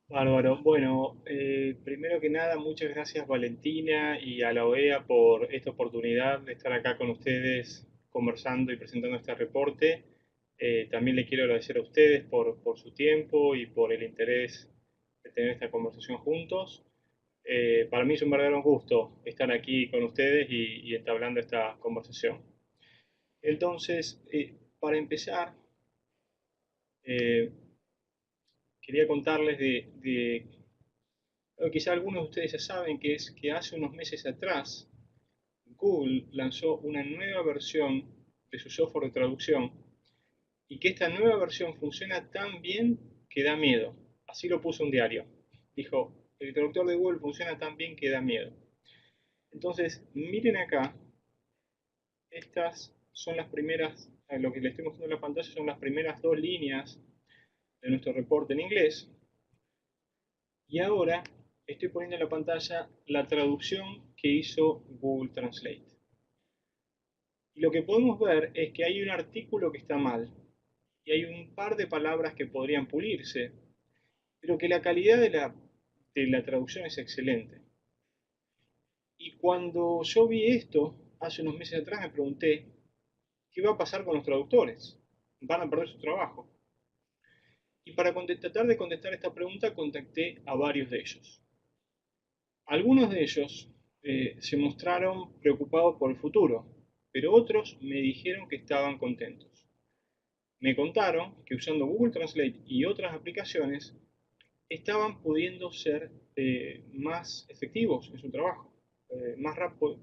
Bárbaro. Bueno, primero que nada, muchas gracias Valentina y a la OEA por esta oportunidad de estar acá con ustedes conversando y presentando este reporte. También le quiero agradecer a ustedes por su tiempo y por el interés de tener esta conversación juntos. Para mí es un verdadero gusto estar aquí con ustedes y entablando esta conversación. Entonces, para empezar, eh, quería contarles quizá algunos de ustedes ya saben que es que hace unos meses atrás Google lanzó una nueva versión de su software de traducción y que esta nueva versión funciona tan bien que da miedo. Así lo puso un diario. Dijo, el traductor de Google funciona tan bien que da miedo. Entonces, miren acá, estas son las primeras, lo que les estoy mostrando en la pantalla son las primeras dos líneas de nuestro reporte en inglés. Y ahora estoy poniendo en la pantalla la traducción que hizo Google Translate. Y lo que podemos ver es que hay un artículo que está mal y hay un par de palabras que podrían pulirse, pero que la calidad de la traducción es excelente. Y cuando yo vi esto, hace unos meses atrás, me pregunté, ¿qué va a pasar con los traductores? ¿Van a perder su trabajo? Y para tratar de contestar esta pregunta, contacté a varios de ellos. Algunos de ellos se mostraron preocupados por el futuro, pero otros me dijeron que estaban contentos. Me contaron que usando Google Translate y otras aplicaciones estaban pudiendo ser más efectivos en su trabajo,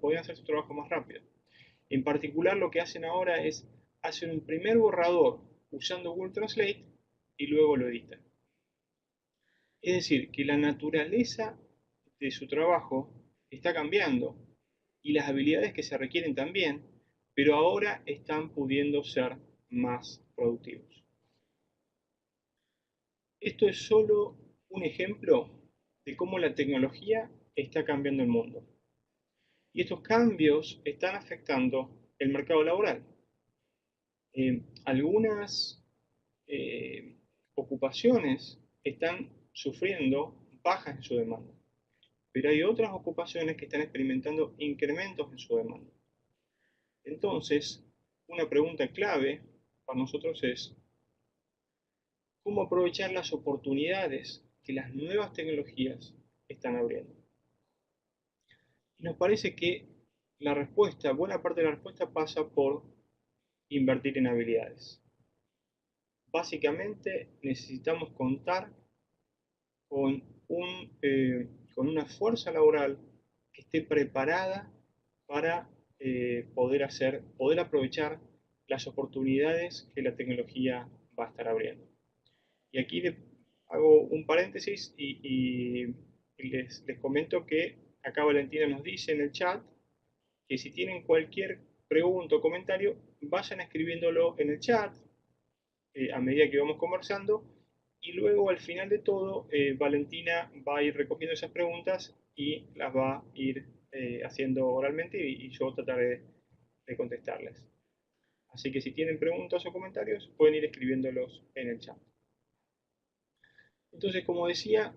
podían hacer su trabajo más rápido. En particular lo que hacen ahora es hacer un primer borrador usando Google Translate y luego lo editan. Es decir, que la naturaleza de su trabajo está cambiando y las habilidades que se requieren también, pero ahora están pudiendo ser más productivos. Esto es solo un ejemplo de cómo la tecnología está cambiando el mundo. Y estos cambios están afectando el mercado laboral. Algunas ocupaciones están sufriendo bajas en su demanda, pero hay otras ocupaciones que están experimentando incrementos en su demanda. Entonces, una pregunta clave para nosotros es cómo aprovechar las oportunidades que las nuevas tecnologías están abriendo. Y nos parece que la respuesta, buena parte de la respuesta pasa por invertir en habilidades. Básicamente necesitamos contar con, con una fuerza laboral que esté preparada para poder aprovechar las oportunidades que la tecnología va a estar abriendo. Y aquí hago un paréntesis y les comento que acá Valentina nos dice en el chat que si tienen cualquier pregunta o comentario, vayan escribiéndolo en el chat a medida que vamos conversando y luego al final de todo Valentina va a ir recogiendo esas preguntas y las va a ir haciendo oralmente y yo trataré de contestarles. Así que si tienen preguntas o comentarios, pueden ir escribiéndolos en el chat. Entonces, como decía,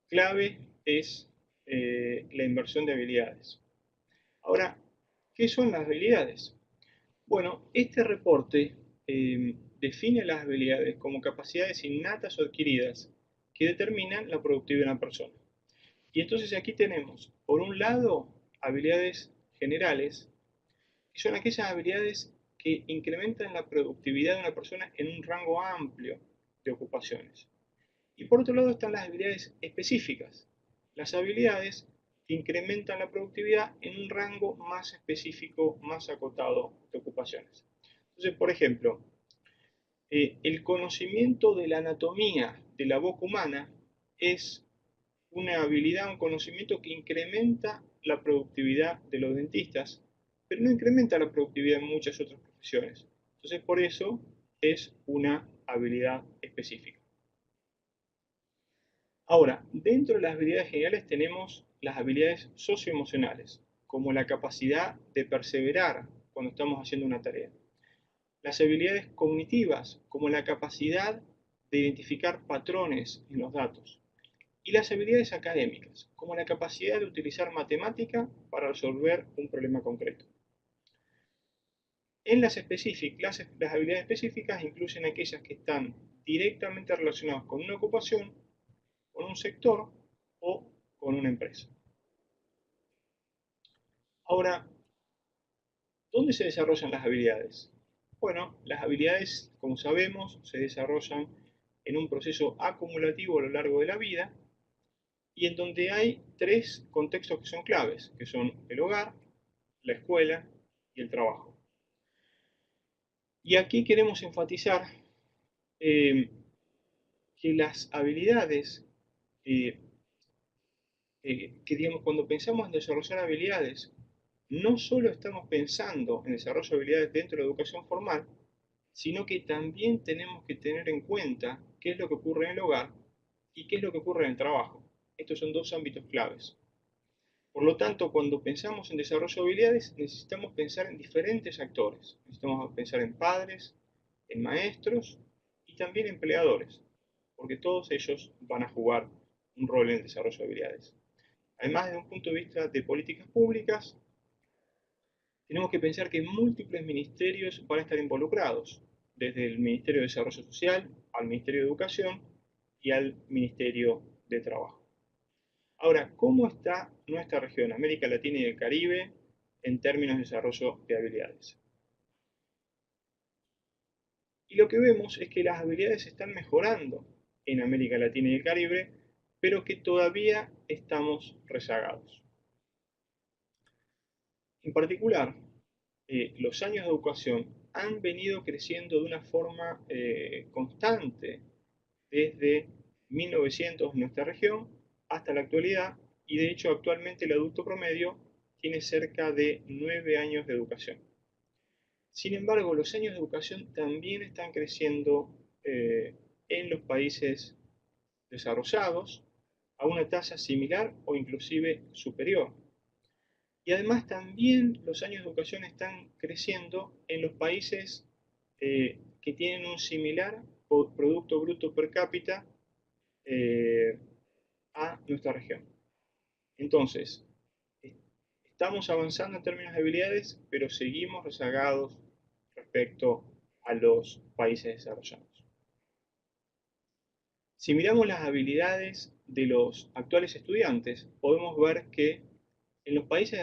clave es la inversión de habilidades. Ahora, ¿qué son las habilidades? Bueno, este reporte define las habilidades como capacidades innatas o adquiridas que determinan la productividad de una persona. Y entonces aquí tenemos, por un lado, habilidades generales, que son aquellas habilidades que incrementan la productividad de una persona en un rango amplio de ocupaciones. Y por otro lado están las habilidades específicas, las habilidades que incrementan la productividad en un rango más específico, más acotado de ocupaciones. Entonces, por ejemplo, el conocimiento de la anatomía de la boca humana es una habilidad, un conocimiento que incrementa la productividad de los dentistas, pero no incrementa la productividad en muchas otras profesiones. Entonces, por eso es una habilidad específica. Ahora, dentro de las habilidades generales tenemos las habilidades socioemocionales, como la capacidad de perseverar cuando estamos haciendo una tarea. Las habilidades cognitivas, como la capacidad de identificar patrones en los datos. y las habilidades académicas, como la capacidad de utilizar matemática para resolver un problema concreto. En las habilidades específicas incluyen aquellas que están directamente relacionadas con una ocupación, con un sector o con una empresa. Ahora, ¿dónde se desarrollan las habilidades? Bueno, las habilidades, como sabemos, se desarrollan en un proceso acumulativo a lo largo de la vida y en donde hay tres contextos que son claves, que son el hogar, la escuela y el trabajo. Y aquí queremos enfatizar eh, que las habilidades, eh, que digamos, cuando pensamos en desarrollar habilidades, no solo estamos pensando en desarrollo de habilidades dentro de la educación formal, sino que también tenemos que tener en cuenta qué es lo que ocurre en el hogar y qué es lo que ocurre en el trabajo. Estos son dos ámbitos claves. Por lo tanto, cuando pensamos en desarrollo de habilidades, necesitamos pensar en diferentes actores. Necesitamos pensar en padres, en maestros y también empleadores, porque todos ellos van a jugar un rol en el desarrollo de habilidades. Además, desde un punto de vista de políticas públicas, tenemos que pensar que múltiples ministerios van a estar involucrados, desde el Ministerio de Desarrollo Social al Ministerio de Educación y al Ministerio de Trabajo. Ahora, ¿cómo está nuestra región, América Latina y el Caribe, en términos de desarrollo de habilidades? Y lo que vemos es que las habilidades están mejorando en América Latina y el Caribe, pero que todavía estamos rezagados. En particular, los años de educación han venido creciendo de una forma constante desde 1900 en nuestra región hasta la actualidad, y de hecho actualmente el adulto promedio tiene cerca de 9 años de educación. Sin embargo, los años de educación también están creciendo en los países desarrollados a una tasa similar o inclusive superior. Y además también los años de educación están creciendo en los países que tienen un similar Producto Bruto Per cápita eh, a nuestra región. Entonces, estamos avanzando en términos de habilidades, pero seguimos rezagados respecto a los países desarrollados. Si miramos las habilidades de los actuales estudiantes, podemos ver que en los países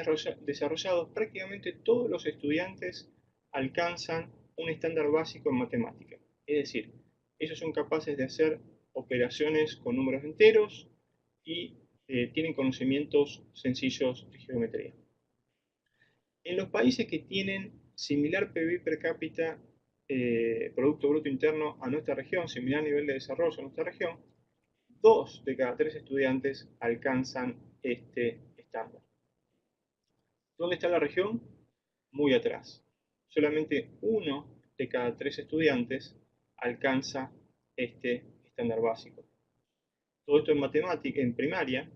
desarrollados prácticamente todos los estudiantes alcanzan un estándar básico en matemática. Es decir, ellos son capaces de hacer operaciones con números enteros y tienen conocimientos sencillos de geometría. En los países que tienen similar PIB per cápita, Producto Bruto Interno a nuestra región, similar nivel de desarrollo a nuestra región, 2 de cada 3 estudiantes alcanzan este estándar. ¿Dónde está la región? Muy atrás. Solamente 1 de cada 3 estudiantes alcanza este estándar básico. Todo esto en matemática, en primaria,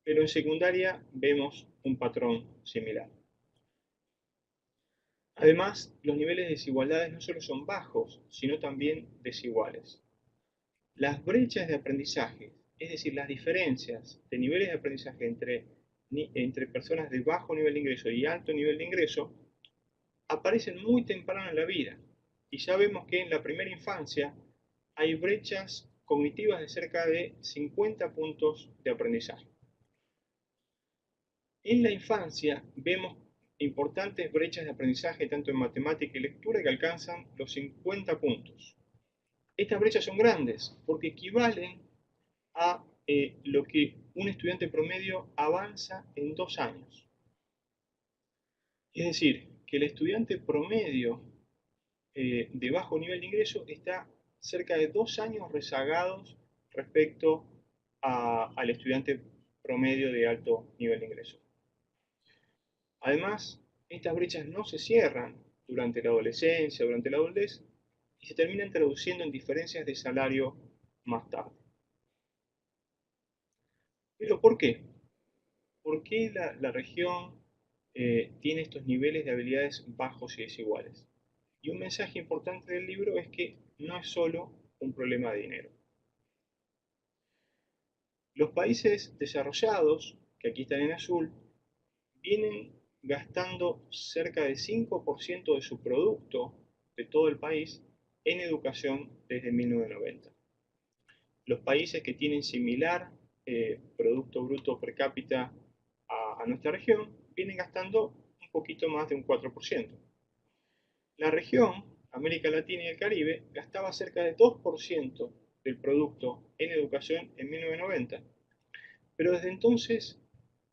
pero en secundaria vemos un patrón similar. Además, los niveles de desigualdades no solo son bajos, sino también desiguales. Las brechas de aprendizaje, es decir, las diferencias de niveles de aprendizaje entre personas de bajo nivel de ingreso y alto nivel de ingreso, aparecen muy temprano en la vida. Y ya vemos que en la primera infancia hay brechas cognitivas de cerca de 50 puntos de aprendizaje. En la infancia vemos importantes brechas de aprendizaje tanto en matemática y lectura que alcanzan los 50 puntos. Estas brechas son grandes porque equivalen a lo que un estudiante promedio avanza en 2 años. Es decir, que el estudiante promedio de bajo nivel de ingreso está cerca de 2 años rezagados respecto al estudiante promedio de alto nivel de ingreso. Además, estas brechas no se cierran durante la adolescencia, durante la adultez, y se terminan traduciendo en diferencias de salario más tarde. ¿Pero por qué? ¿Por qué la región tiene estos niveles de habilidades bajos y desiguales? Y un mensaje importante del libro es que no es solo un problema de dinero. Los países desarrollados, que aquí están en azul, vienen gastando cerca del 5% de su producto de todo el país en educación desde 1990. Los países que tienen similar Producto Bruto Per cápita a nuestra región vienen gastando un poquito más de un 4%. La región, América Latina y el Caribe, gastaba cerca de 2% del producto en educación en 1990. Pero desde entonces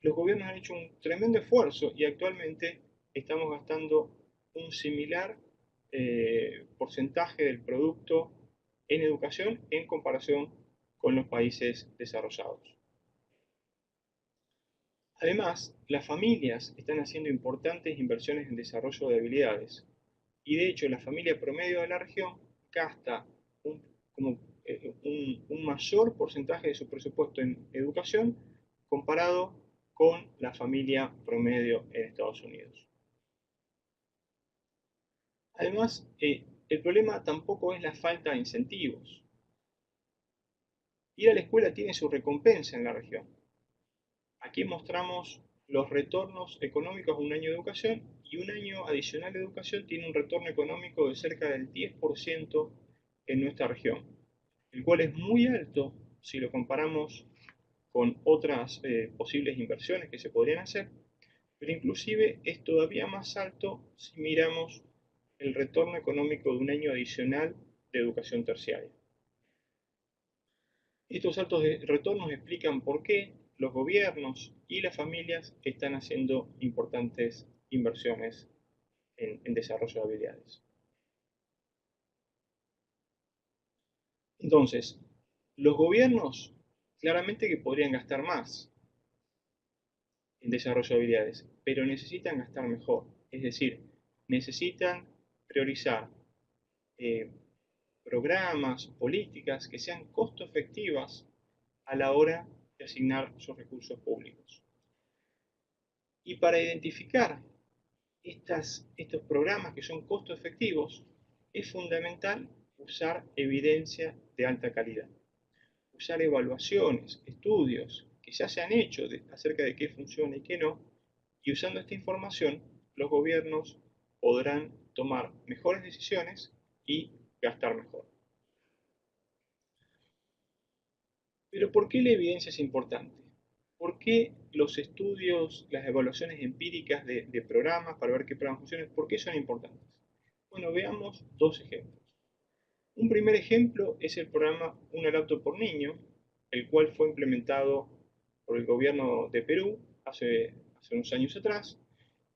los gobiernos han hecho un tremendo esfuerzo y actualmente estamos gastando un similar porcentaje del producto en educación en comparación con los países desarrollados. Además, las familias están haciendo importantes inversiones en desarrollo de habilidades y de hecho la familia promedio de la región gasta un, como, un mayor porcentaje de su presupuesto en educación comparado con la familia promedio en Estados Unidos. Además, el problema tampoco es la falta de incentivos. Ir a la escuela tiene su recompensa en la región. Aquí mostramos los retornos económicos de un año de educación y un año adicional de educación tiene un retorno económico de cerca del 10% en nuestra región, el cual es muy alto si lo comparamos con otras posibles inversiones que se podrían hacer, pero inclusive es todavía más alto si miramos el retorno económico de un año adicional de educación terciaria. Estos altos retornos explican por qué los gobiernos y las familias están haciendo importantes inversiones en desarrollo de habilidades. Entonces, los gobiernos claramente que podrían gastar más en desarrollo de habilidades, pero necesitan gastar mejor. Es decir, necesitan priorizar eh, programas, políticas que sean costo efectivas a la hora de asignar sus recursos públicos. Y para identificar estos programas que son costo efectivos, es fundamental usar evidencia de alta calidad, usar evaluaciones, estudios que ya se han hecho acerca de qué funciona y qué no, y usando esta información los gobiernos podrán tomar mejores decisiones y gastar mejor. Pero ¿por qué la evidencia es importante? ¿Por qué los estudios, las evaluaciones empíricas de programas para ver qué programas funcionan, por qué son importantes? Bueno, veamos dos ejemplos. Un primer ejemplo es el programa Una laptop por niño, el cual fue implementado por el gobierno de Perú hace unos años atrás.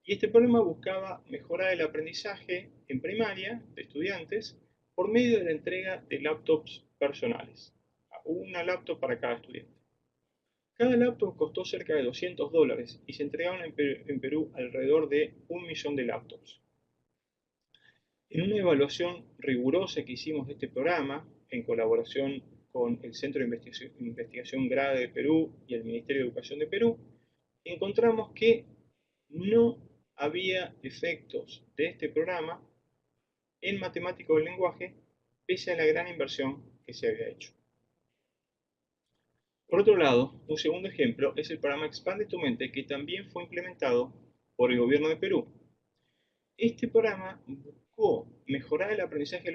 Y este programa buscaba mejorar el aprendizaje en primaria de estudiantes por medio de la entrega de laptops personales, una laptop para cada estudiante. Cada laptop costó cerca de $200 y se entregaron en Perú alrededor de 1 millón de laptops. En una evaluación rigurosa que hicimos de este programa, en colaboración con el Centro de Investigación GRADE de Perú y el Ministerio de Educación de Perú, encontramos que no había efectos de este programa en matemático del lenguaje, pese a la gran inversión que se había hecho. Por otro lado, un segundo ejemplo es el programa Expande tu mente, que también fue implementado por el gobierno de Perú. Este programa buscó mejorar el aprendizaje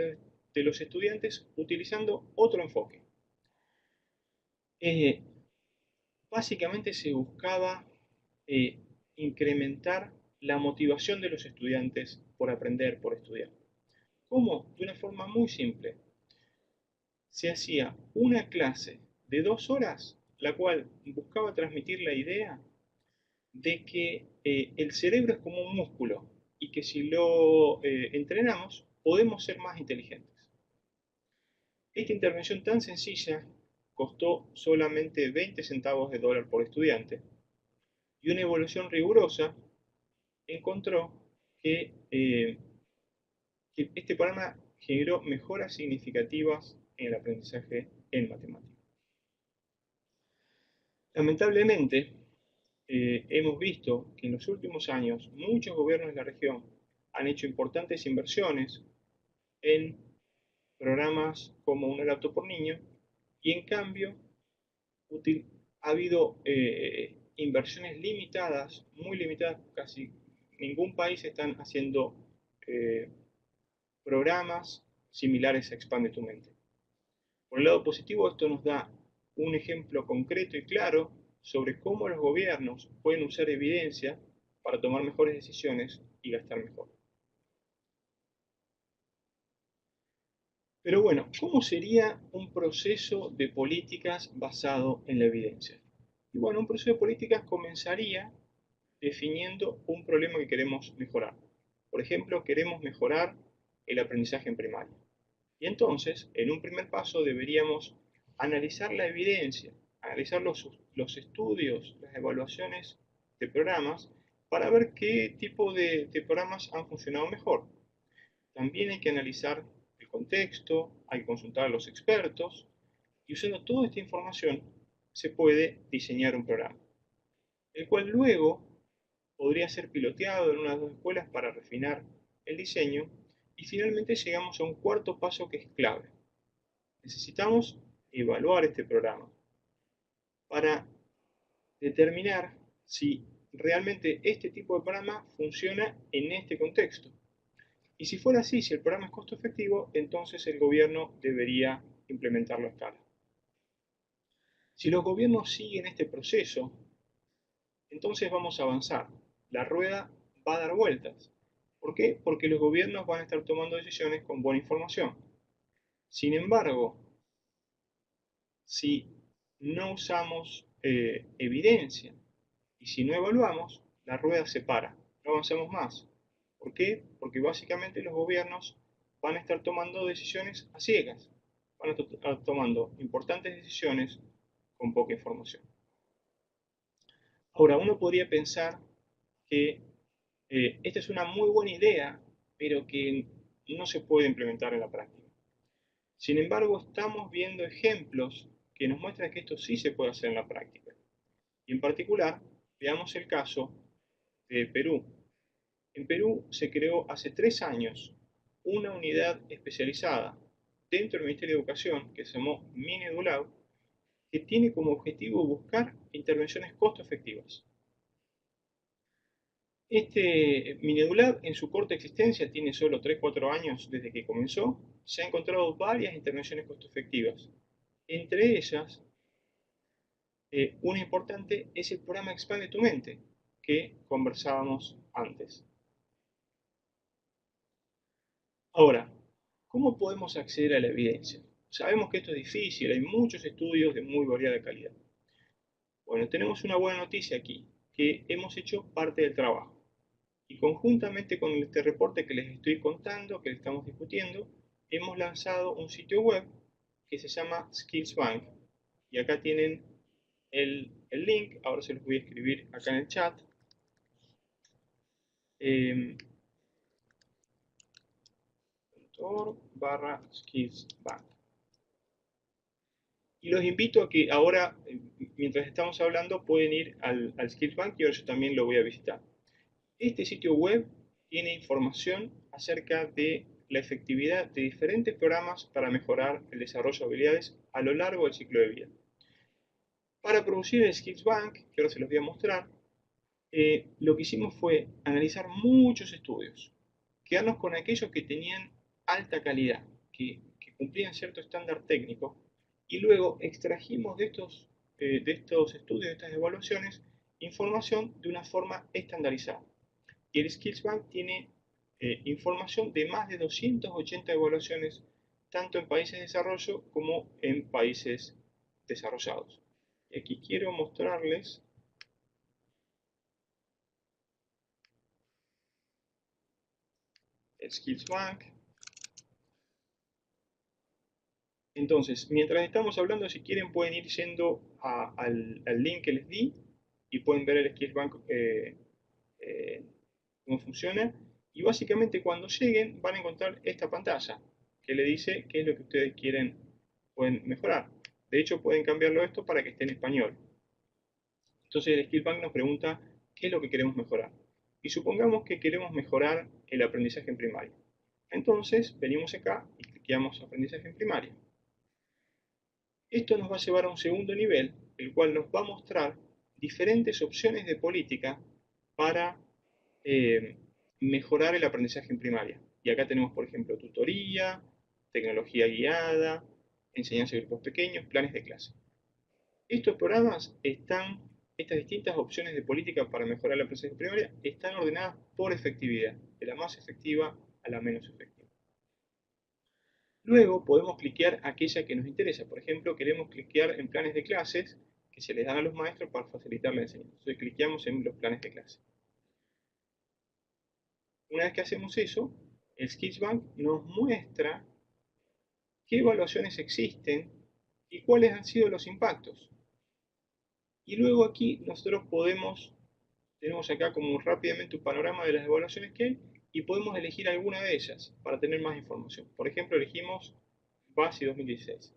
de los estudiantes utilizando otro enfoque. Eh, Básicamente se buscaba eh, incrementar la motivación de los estudiantes por aprender, por estudiar. ¿Cómo? De una forma muy simple. Se hacía una clase de 2 horas, la cual buscaba transmitir la idea de que el cerebro es como un músculo y que si lo entrenamos podemos ser más inteligentes. Esta intervención tan sencilla costó solamente 20 centavos de dólar por estudiante y una evaluación rigurosa encontró que este programa generó mejoras significativas en el aprendizaje en matemáticas. Lamentablemente, hemos visto que en los últimos años muchos gobiernos de la región han hecho importantes inversiones en programas como Una laptop por niño y en cambio ha habido inversiones limitadas, muy limitadas, casi ningún país están haciendo eh, programas similares a Expande tu mente. Por el lado positivo, esto nos da un ejemplo concreto y claro sobre cómo los gobiernos pueden usar evidencia para tomar mejores decisiones y gastar mejor. Pero bueno, ¿cómo sería un proceso de políticas basado en la evidencia? Y bueno, un proceso de políticas comenzaría definiendo un problema que queremos mejorar. Por ejemplo, queremos mejorar el aprendizaje en primaria. Y entonces, en un primer paso, deberíamos analizar la evidencia, analizar los estudios, las evaluaciones de programas, para ver qué tipo de programas han funcionado mejor. También hay que analizar el contexto, hay que consultar a los expertos, y usando toda esta información se puede diseñar un programa, el cual luego podría ser piloteado en unas dos escuelas para refinar el diseño, y finalmente llegamos a un cuarto paso que es clave. Necesitamos evaluar este programa para determinar si realmente este tipo de programa funciona en este contexto. Y si fuera así, si el programa es costo efectivo, entonces el gobierno debería implementarlo a escala. Si los gobiernos siguen este proceso, entonces vamos a avanzar. La rueda va a dar vueltas. ¿Por qué? Porque los gobiernos van a estar tomando decisiones con buena información. Sin embargo, si no usamos evidencia y si no evaluamos, la rueda se para, no avanzamos más. ¿Por qué? Porque básicamente los gobiernos van a estar tomando decisiones a ciegas, van a estar tomando importantes decisiones con poca información. Ahora, uno podría pensar que esta es una muy buena idea, pero que no se puede implementar en la práctica. Sin embargo, estamos viendo ejemplos que nos muestran que esto sí se puede hacer en la práctica. Y en particular, veamos el caso de Perú. En Perú se creó hace 3 años una unidad especializada dentro del Ministerio de Educación que se llamó Minedulau, que tiene como objetivo buscar intervenciones costo efectivas. Este Minedulau, en su corta existencia, tiene solo 3-4 años desde que comenzó, se han encontrado varias intervenciones costo efectivas. Entre ellas, una importante es el programa Expande tu mente, que conversábamos antes. Ahora, ¿cómo podemos acceder a la evidencia? Sabemos que esto es difícil, hay muchos estudios de muy variada calidad. Bueno, tenemos una buena noticia aquí, que hemos hecho parte del trabajo. Y conjuntamente con este reporte que les estoy contando, que les estamos discutiendo, hemos lanzado un sitio web que se llama SkillsBank. Y acá tienen el link, ahora se los voy a escribir acá en el chat. .org/skillsbank. Y los invito a que ahora, mientras estamos hablando, pueden ir al Skillsbank y ahora yo también lo voy a visitar. Este sitio web tiene información acerca de la efectividad de diferentes programas para mejorar el desarrollo de habilidades a lo largo del ciclo de vida. Para producir el Skillsbank, que ahora se los voy a mostrar, lo que hicimos fue analizar muchos estudios, quedarnos con aquellos que tenían alta calidad, que cumplían cierto estándar técnico, y luego extrajimos de estos estudios, de estas evaluaciones, información de una forma estandarizada. Y el Skillsbank tiene información de más de 280 evaluaciones, tanto en países de desarrollo como en países desarrollados. Y aquí quiero mostrarles el Skillsbank. Entonces, mientras estamos hablando, si quieren pueden ir yendo al link que les di y pueden ver el Skillsbank eh, cómo funciona. Y básicamente cuando lleguen van a encontrar esta pantalla que le dice qué es lo que ustedes pueden mejorar. De hecho, pueden cambiarlo esto para que esté en español. Entonces el Skillsbank nos pregunta qué es lo que queremos mejorar. Y supongamos que queremos mejorar el aprendizaje en primaria. Entonces venimos acá y cliqueamos aprendizaje en primaria. Esto nos va a llevar a un segundo nivel, el cual nos va a mostrar diferentes opciones de política para mejorar el aprendizaje en primaria. Y acá tenemos, por ejemplo, tutoría, tecnología guiada, enseñanza de grupos pequeños, planes de clase. Estos programas estas distintas opciones de política para mejorar la aprendizaje en primaria están ordenadas por efectividad, de la más efectiva a la menos efectiva. Luego podemos cliquear aquella que nos interesa. Por ejemplo, queremos cliquear en planes de clases que se les dan a los maestros para facilitar la enseñanza. Entonces cliqueamos en los planes de clase. Una vez que hacemos eso, el Skillsbank nos muestra qué evaluaciones existen y cuáles han sido los impactos. Y luego aquí nosotros tenemos acá como rápidamente un panorama de las evaluaciones que hay y podemos elegir alguna de ellas para tener más información. Por ejemplo, elegimos BASI 2016.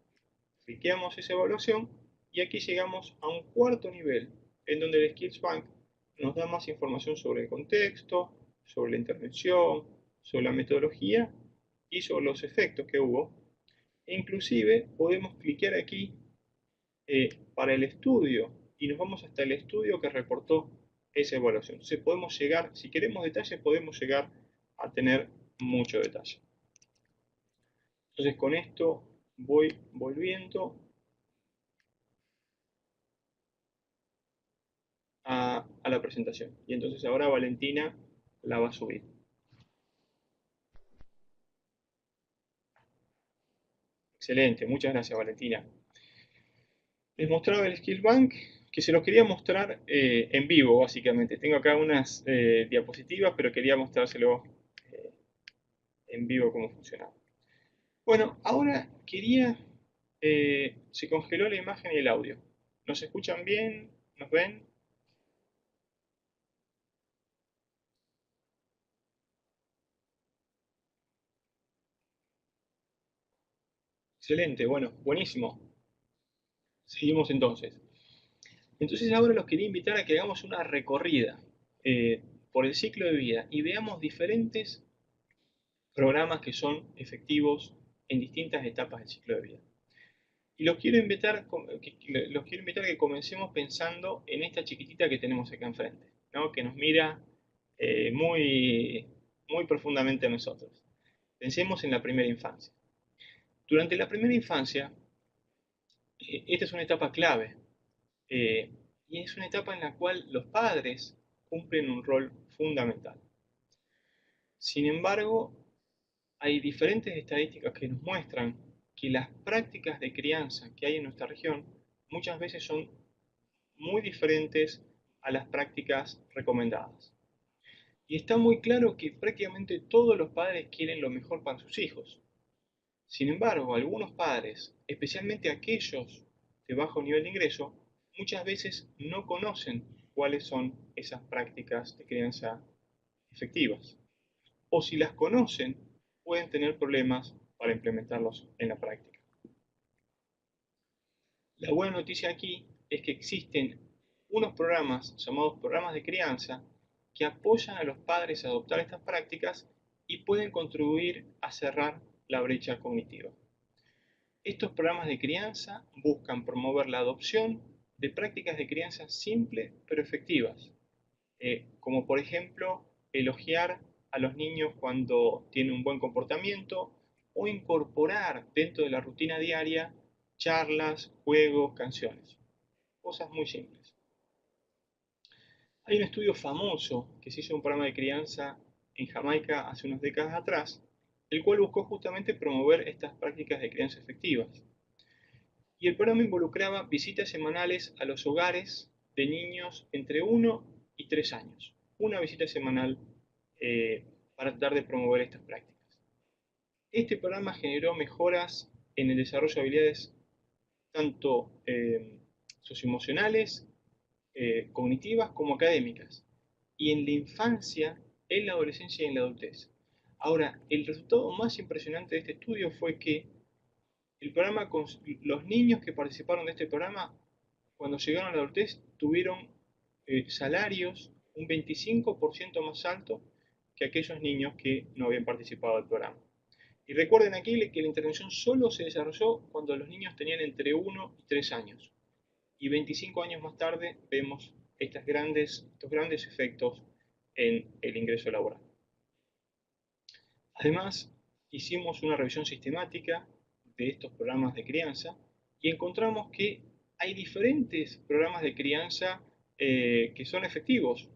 Cliqueamos esa evaluación y aquí llegamos a un cuarto nivel en donde el Skillsbank nos da más información sobre el contexto, sobre la intervención, sobre la metodología y sobre los efectos que hubo. E inclusive podemos cliquear aquí para el estudio y nos vamos hasta el estudio que reportó esa evaluación. Entonces podemos llegar, si queremos detalle, podemos llegar a tener mucho detalle. Entonces con esto voy volviendo a la presentación. Y entonces ahora Valentina la va a subir. Excelente, muchas gracias Valentina. Les mostraba el Skillsbank, que se los quería mostrar en vivo básicamente. Tengo acá unas diapositivas, pero quería mostrárselo eh, en vivo cómo funcionaba. Bueno, ahora se congeló la imagen y el audio. ¿Nos escuchan bien? ¿Nos ven? Excelente, bueno, buenísimo. Seguimos entonces. Entonces ahora los quería invitar a que hagamos una recorrida por el ciclo de vida y veamos diferentes programas que son efectivos en distintas etapas del ciclo de vida. Y los quiero invitar a que comencemos pensando en esta chiquitita que tenemos acá enfrente, ¿no? Que nos mira muy, muy profundamente a nosotros. Pensemos en la primera infancia. Durante la primera infancia, esta es una etapa clave eh, y es una etapa en la cual los padres cumplen un rol fundamental. Sin embargo, hay diferentes estadísticas que nos muestran que las prácticas de crianza que hay en nuestra región muchas veces son muy diferentes a las prácticas recomendadas. Y está muy claro que prácticamente todos los padres quieren lo mejor para sus hijos. Sin embargo, algunos padres, especialmente aquellos de bajo nivel de ingreso, muchas veces no conocen cuáles son esas prácticas de crianza efectivas. O si las conocen, pueden tener problemas para implementarlos en la práctica. La buena noticia aquí es que existen unos programas llamados programas de crianza que apoyan a los padres a adoptar estas prácticas y pueden contribuir a cerrar la brecha cognitiva. Estos programas de crianza buscan promover la adopción de prácticas de crianza simples pero efectivas, como por ejemplo elogiar a los niños cuando tienen un buen comportamiento o incorporar dentro de la rutina diaria charlas, juegos, canciones. Cosas muy simples. Hay un estudio famoso que se hizo en un programa de crianza en Jamaica hace unas décadas atrás, el cual buscó justamente promover estas prácticas de crianza efectivas. Y el programa involucraba visitas semanales a los hogares de niños entre 1 y 3 años. Una visita semanal para tratar de promover estas prácticas. Este programa generó mejoras en el desarrollo de habilidades tanto socioemocionales, cognitivas como académicas, y en la infancia, en la adolescencia y en la adultez. Ahora, el resultado más impresionante de este estudio fue que los niños que participaron de este programa, cuando llegaron a la adultez, tuvieron salarios un 25% más altos que aquellos niños que no habían participado del programa. Y recuerden aquí que la intervención solo se desarrolló cuando los niños tenían entre 1 y 3 años. y 25 años más tarde vemos estos grandes efectos en el ingreso laboral. Además, hicimos una revisión sistemática de estos programas de crianza y encontramos que hay diferentes programas de crianza que son efectivos.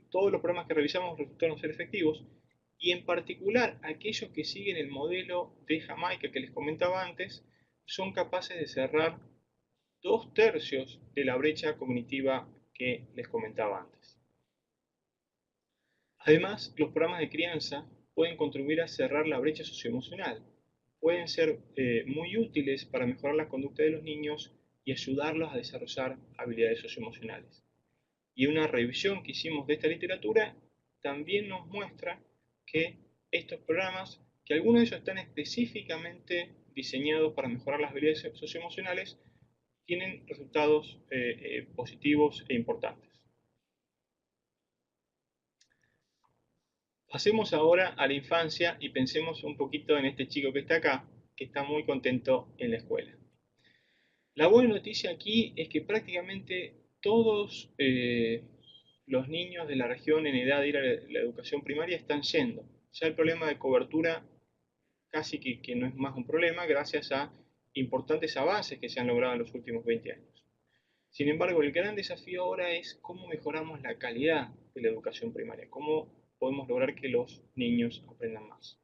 Todos los programas que revisamos resultaron ser efectivos y en particular aquellos que siguen el modelo de Jamaica que les comentaba antes son capaces de cerrar 2/3 de la brecha cognitiva que les comentaba antes. Además, los programas de crianza pueden contribuir a cerrar la brecha socioemocional. Pueden ser muy útiles para mejorar la conducta de los niños y ayudarlos a desarrollar habilidades socioemocionales. Y una revisión que hicimos de esta literatura también nos muestra que estos programas, que algunos de ellos están específicamente diseñados para mejorar las habilidades socioemocionales, tienen resultados positivos e importantes. Pasemos ahora a la infancia y pensemos un poquito en este chico que está acá, que está muy contento en la escuela. La buena noticia aquí es que prácticamente todos los niños de la región en edad de ir a la educación primaria están yendo. Ya el problema de cobertura casi que no es más un problema gracias a importantes avances que se han logrado en los últimos 20 años. Sin embargo, el gran desafío ahora es cómo mejoramos la calidad de la educación primaria, cómo podemos lograr que los niños aprendan más.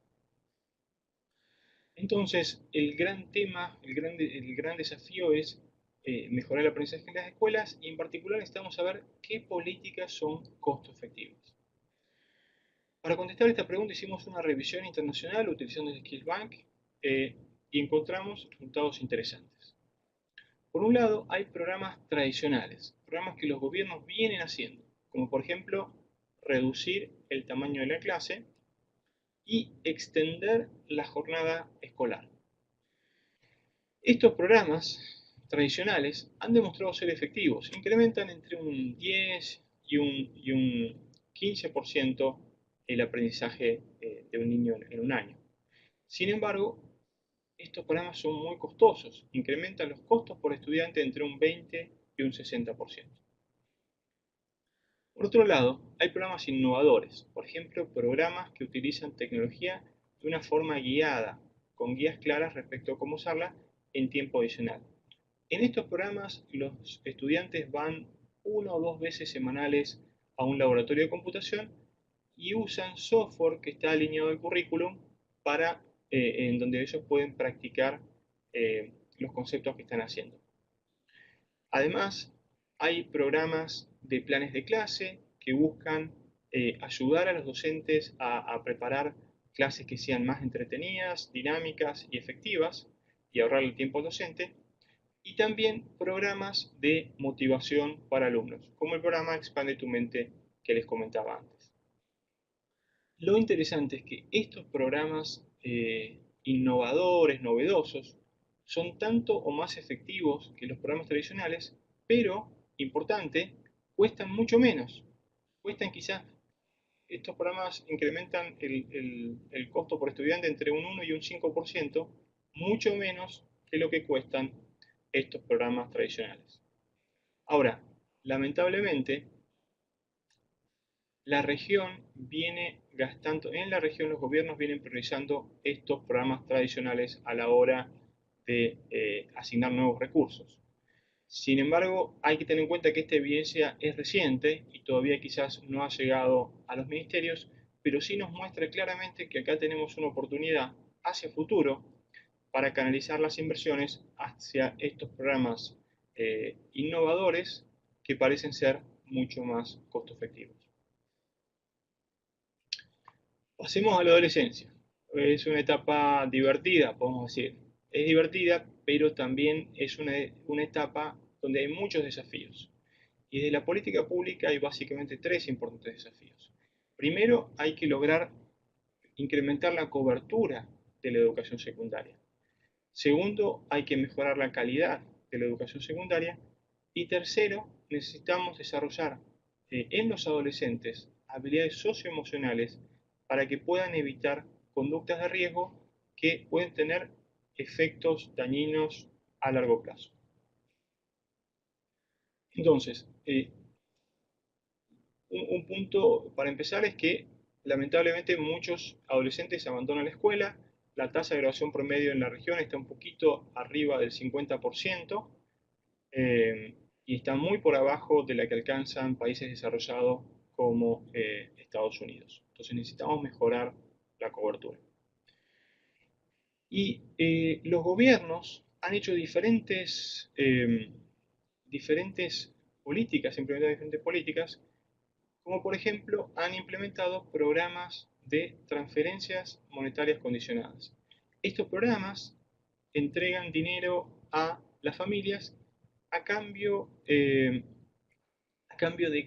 Entonces, el gran tema, el gran desafío es mejorar el aprendizaje en las escuelas y en particular necesitamos saber qué políticas son costo efectivas. Para contestar esta pregunta hicimos una revisión internacional utilizando el Skillsbank y encontramos resultados interesantes. Por un lado, hay programas tradicionales, programas que los gobiernos vienen haciendo, como por ejemplo reducir el tamaño de la clase y extender la jornada escolar. Estos programas tradicionales han demostrado ser efectivos, incrementan entre un 10 y un 15% el aprendizaje de un niño en un año. Sin embargo, estos programas son muy costosos, incrementan los costos por estudiante entre un 20 y un 60%. Por otro lado, hay programas innovadores, por ejemplo, programas que utilizan tecnología de una forma guiada, con guías claras respecto a cómo usarla en tiempo adicional. En estos programas, los estudiantes van 1 o 2 veces semanales a un laboratorio de computación y usan software que está alineado al currículum para en donde ellos pueden practicar los conceptos que están haciendo. Además, hay programas de planes de clase que buscan ayudar a los docentes a preparar clases que sean más entretenidas, dinámicas y efectivas y ahorrar el tiempo al docente. Y también programas de motivación para alumnos, como el programa Expande tu mente que les comentaba antes. Lo interesante es que estos programas innovadores, novedosos, son tanto o más efectivos que los programas tradicionales, pero, importante, cuestan mucho menos. Cuestan quizás, estos programas incrementan el costo por estudiante entre un 1 y un 5%, mucho menos que lo que cuestan estos programas tradicionales. Ahora, lamentablemente, la región viene gastando, en la región los gobiernos vienen priorizando estos programas tradicionales a la hora de asignar nuevos recursos. Sin embargo, hay que tener en cuenta que esta evidencia es reciente y todavía quizás no ha llegado a los ministerios, pero sí nos muestra claramente que acá tenemos una oportunidad hacia futuro para canalizar las inversiones hacia estos programas innovadores que parecen ser mucho más costo efectivos. Pasemos a la adolescencia. Es una etapa divertida, podemos decir. Es divertida, pero también es una etapa donde hay muchos desafíos. Y de la política pública hay básicamente 3 importantes desafíos. Primero, hay que lograr incrementar la cobertura de la educación secundaria. Segundo, hay que mejorar la calidad de la educación secundaria. Y tercero, necesitamos desarrollar en los adolescentes habilidades socioemocionales para que puedan evitar conductas de riesgo que pueden tener efectos dañinos a largo plazo. Entonces, un punto para empezar es que lamentablemente muchos adolescentes abandonan la escuela, la tasa de graduación promedio en la región está un poquito arriba del 50%, y está muy por abajo de la que alcanzan países desarrollados como Estados Unidos. Entonces necesitamos mejorar la cobertura. Y los gobiernos han hecho diferentes políticas, implementado diferentes políticas, como por ejemplo han implementado programas de transferencias monetarias condicionadas. Estos programas entregan dinero a las familias a cambio, de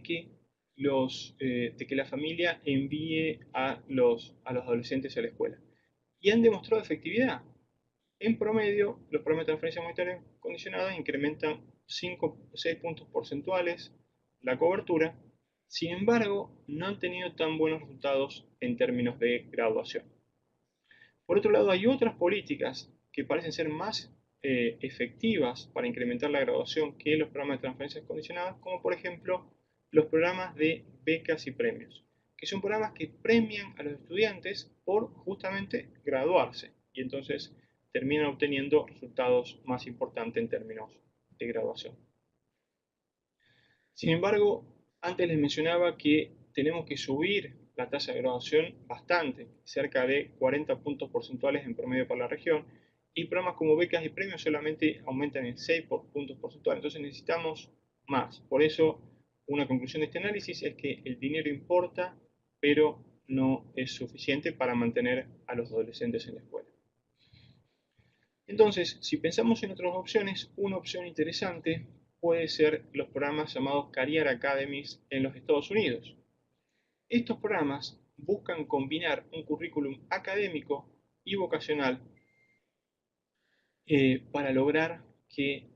que de que la familia envíe a los adolescentes a la escuela. Y han demostrado efectividad. En promedio, los programas de transferencia monetaria condicionada incrementan 5 o 6 puntos porcentuales la cobertura. Sin embargo, no han tenido tan buenos resultados en términos de graduación. Por otro lado, hay otras políticas que parecen ser más efectivas para incrementar la graduación que los programas de transferencias condicionadas, como por ejemplo los programas de becas y premios, que son programas que premian a los estudiantes por justamente graduarse y entonces terminan obteniendo resultados más importantes en términos de graduación. Sin embargo, antes les mencionaba que tenemos que subir la tasa de graduación bastante, cerca de 40 puntos porcentuales en promedio para la región, y programas como becas y premios solamente aumentan en 6 puntos porcentuales, entonces necesitamos más. Por eso, una conclusión de este análisis es que el dinero importa, pero no es suficiente para mantener a los adolescentes en la escuela. Entonces, si pensamos en otras opciones, una opción interesante puede ser los programas llamados Career Academies en los Estados Unidos. Estos programas buscan combinar un currículum académico y vocacional para lograr que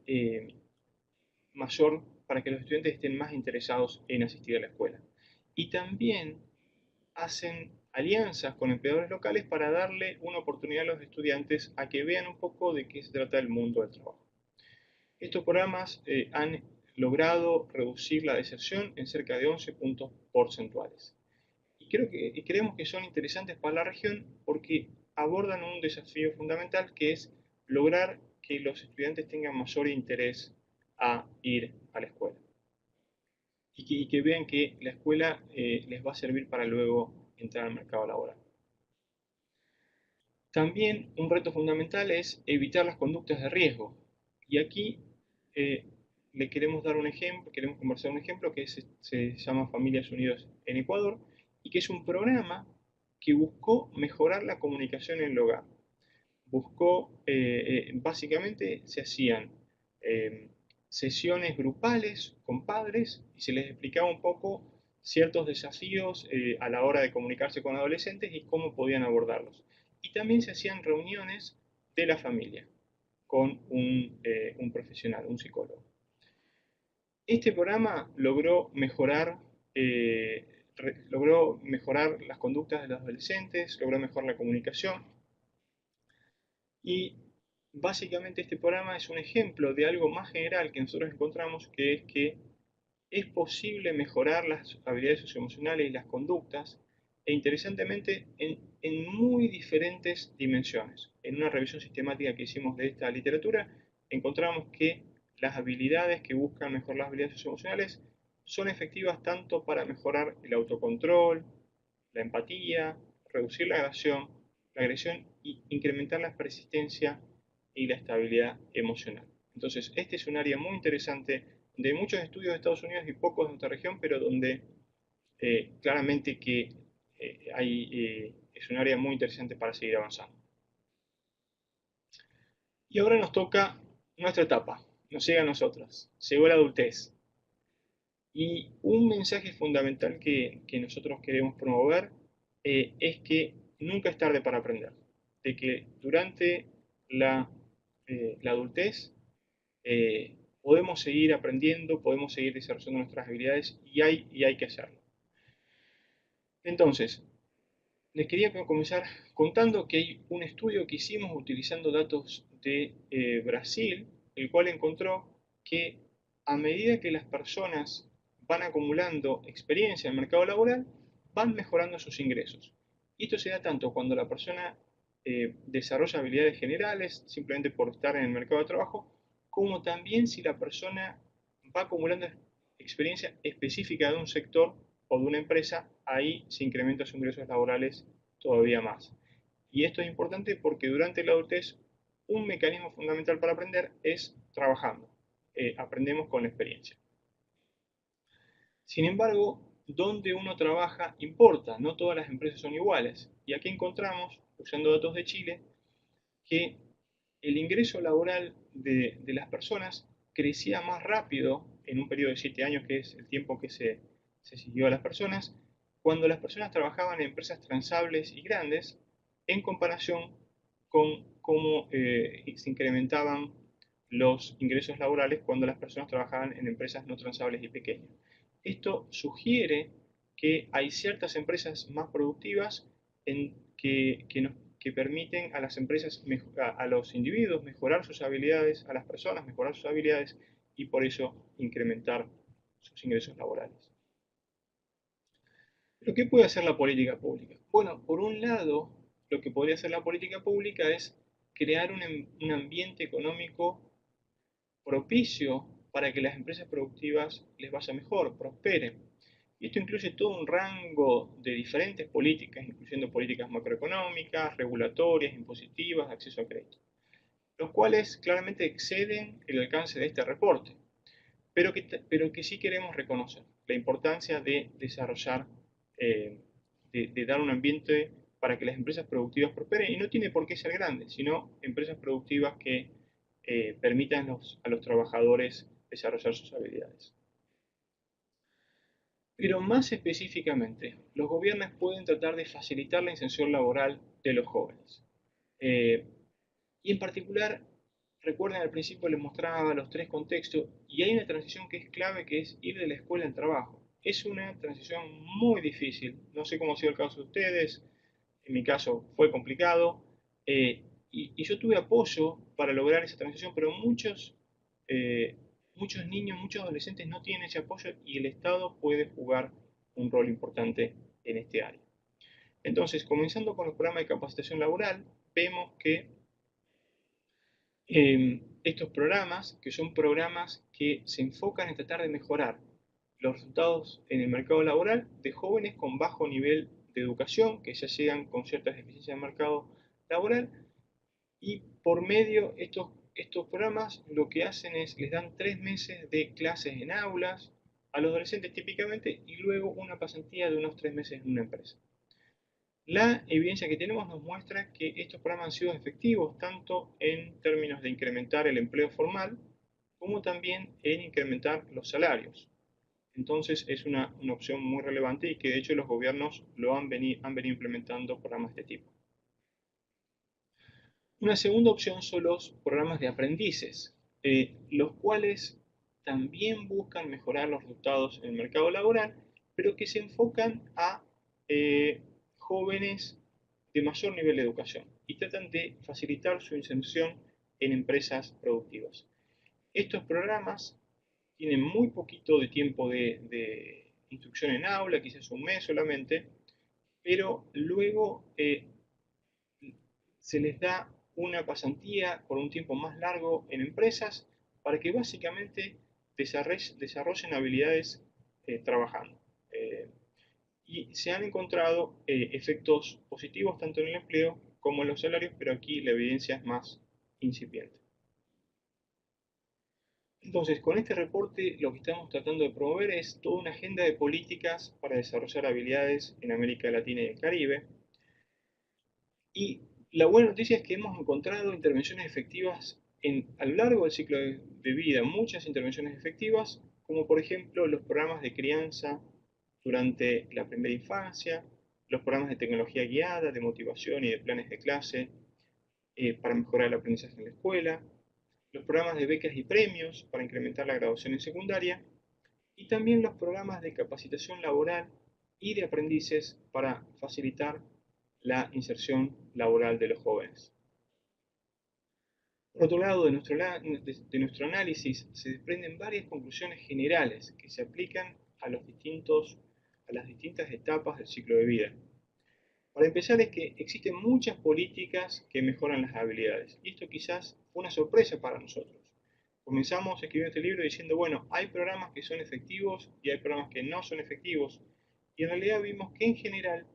para que los estudiantes estén más interesados en asistir a la escuela. Y también hacen alianzas con empleadores locales para darle una oportunidad a los estudiantes a que vean un poco de qué se trata el mundo del trabajo. Estos programas han logrado reducir la deserción en cerca de 11 puntos porcentuales. Y creemos que son interesantes para la región porque abordan un desafío fundamental que es lograr que los estudiantes tengan mayor interés a ir a la escuela y que vean que la escuela les va a servir para luego entrar al mercado laboral. También un reto fundamental es evitar las conductas de riesgo. Y aquí eh, le queremos dar un ejemplo, queremos conversar un ejemplo que se llama Familias Unidas en Ecuador y que es un programa que buscó mejorar la comunicación en el hogar. Básicamente se hacían eh, sesiones grupales con padres y se les explicaba un poco ciertos desafíos a la hora de comunicarse con adolescentes y cómo podían abordarlos. Y también se hacían reuniones de la familia con un profesional, un psicólogo. Este programa logró mejorar las conductas de los adolescentes, logró mejorar la comunicación y básicamente este programa es un ejemplo de algo más general que nosotros encontramos, que es que es posible mejorar las habilidades socioemocionales y las conductas, e interesantemente en muy diferentes dimensiones. En una revisión sistemática que hicimos de esta literatura, encontramos que las habilidades que buscan mejorar las habilidades socioemocionales son efectivas tanto para mejorar el autocontrol, la empatía, reducir la agresión y incrementar la persistencia y la estabilidad emocional. Entonces, este es un área muy interesante de muchos estudios de Estados Unidos y pocos de nuestra región, pero donde claramente que es un área muy interesante para seguir avanzando. Y ahora nos toca nuestra etapa, nos llega a nosotros, llegó la adultez. Y un mensaje fundamental que nosotros queremos promover es que nunca es tarde para aprender, de que durante la adultez podemos seguir aprendiendo, podemos seguir desarrollando nuestras habilidades y hay que hacerlo. Entonces, les quería comenzar contando que hay un estudio que hicimos utilizando datos de Brasil, el cual encontró que a medida que las personas van acumulando experiencia en el mercado laboral, van mejorando sus ingresos. Y esto se da tanto cuando la persona desarrolla habilidades generales, simplemente por estar en el mercado de trabajo, como también si la persona va acumulando experiencia específica de un sector o de una empresa, ahí se incrementan sus ingresos laborales todavía más. Y esto es importante porque durante la adultez un mecanismo fundamental para aprender es trabajando. Aprendemos con la experiencia. Sin embargo, donde uno trabaja importa, no todas las empresas son iguales. Y aquí encontramos, usando datos de Chile, que el ingreso laboral de las personas crecía más rápido en un periodo de 7 años, que es el tiempo que se siguió a las personas, cuando las personas trabajaban en empresas transables y grandes, en comparación con cómo se incrementaban los ingresos laborales cuando las personas trabajaban en empresas no transables y pequeñas. Esto sugiere que hay ciertas empresas más productivas que permiten a las empresas, a los individuos mejorar sus habilidades, a las personas mejorar sus habilidades y por eso incrementar sus ingresos laborales. ¿Pero qué puede hacer la política pública? Bueno, por un lado, lo que podría hacer la política pública es crear un ambiente económico propicio para que las empresas productivas les vaya mejor, prosperen. Y esto incluye todo un rango de diferentes políticas, incluyendo políticas macroeconómicas, regulatorias, impositivas, de acceso a crédito, los cuales claramente exceden el alcance de este reporte, pero que sí queremos reconocer la importancia de desarrollar, de dar un ambiente para que las empresas productivas prosperen, y no tiene por qué ser grande, sino empresas productivas que permitan a los trabajadores desarrollar sus habilidades. Pero más específicamente, los gobiernos pueden tratar de facilitar la inserción laboral de los jóvenes. Eh, y en particular, recuerden al principio les mostraba los tres contextos y hay una transición que es clave, que es ir de la escuela al trabajo. Es una transición muy difícil, no sé cómo ha sido el caso de ustedes, en mi caso fue complicado, y yo tuve apoyo para lograr esa transición, pero muchos niños, muchos adolescentes no tienen ese apoyo y el Estado puede jugar un rol importante en este área. Entonces, comenzando con los programas de capacitación laboral, vemos que estos programas, que son programas que se enfocan en tratar de mejorar los resultados en el mercado laboral de jóvenes con bajo nivel de educación, que ya llegan con ciertas deficiencias en el mercado laboral, y por medio estos programas lo que hacen es, les dan 3 meses de clases en aulas a los adolescentes típicamente, y luego una pasantía de unos 3 meses en una empresa. La evidencia que tenemos nos muestra que estos programas han sido efectivos tanto en términos de incrementar el empleo formal como también en incrementar los salarios. Entonces es una opción muy relevante y que de hecho los gobiernos han venido implementando programas de este tipo. Una segunda opción son los programas de aprendices, los cuales también buscan mejorar los resultados en el mercado laboral, pero que se enfocan a jóvenes de mayor nivel de educación y tratan de facilitar su inserción en empresas productivas. Estos programas tienen muy poquito de tiempo de instrucción en aula, quizás un mes solamente, pero luego se les da una pasantía por un tiempo más largo en empresas para que básicamente desarrollen habilidades trabajando. Y se han encontrado efectos positivos tanto en el empleo como en los salarios, pero aquí la evidencia es más incipiente. Entonces, con este reporte lo que estamos tratando de promover es toda una agenda de políticas para desarrollar habilidades en América Latina y el Caribe. Y la buena noticia es que hemos encontrado intervenciones efectivas a lo largo del ciclo de vida, muchas intervenciones efectivas, como por ejemplo los programas de crianza durante la primera infancia, los programas de tecnología guiada, de motivación y de planes de clase para mejorar el aprendizaje en la escuela, los programas de becas y premios para incrementar la graduación en secundaria, y también los programas de capacitación laboral y de aprendices para facilitar la inserción laboral de los jóvenes. Por otro lado, de nuestro análisis se desprenden varias conclusiones generales que se aplican a las distintas etapas del ciclo de vida. Para empezar es que existen muchas políticas que mejoran las habilidades, y esto quizás fue una sorpresa para nosotros. Comenzamos escribiendo este libro diciendo, bueno, hay programas que son efectivos y hay programas que no son efectivos, y en realidad vimos que en general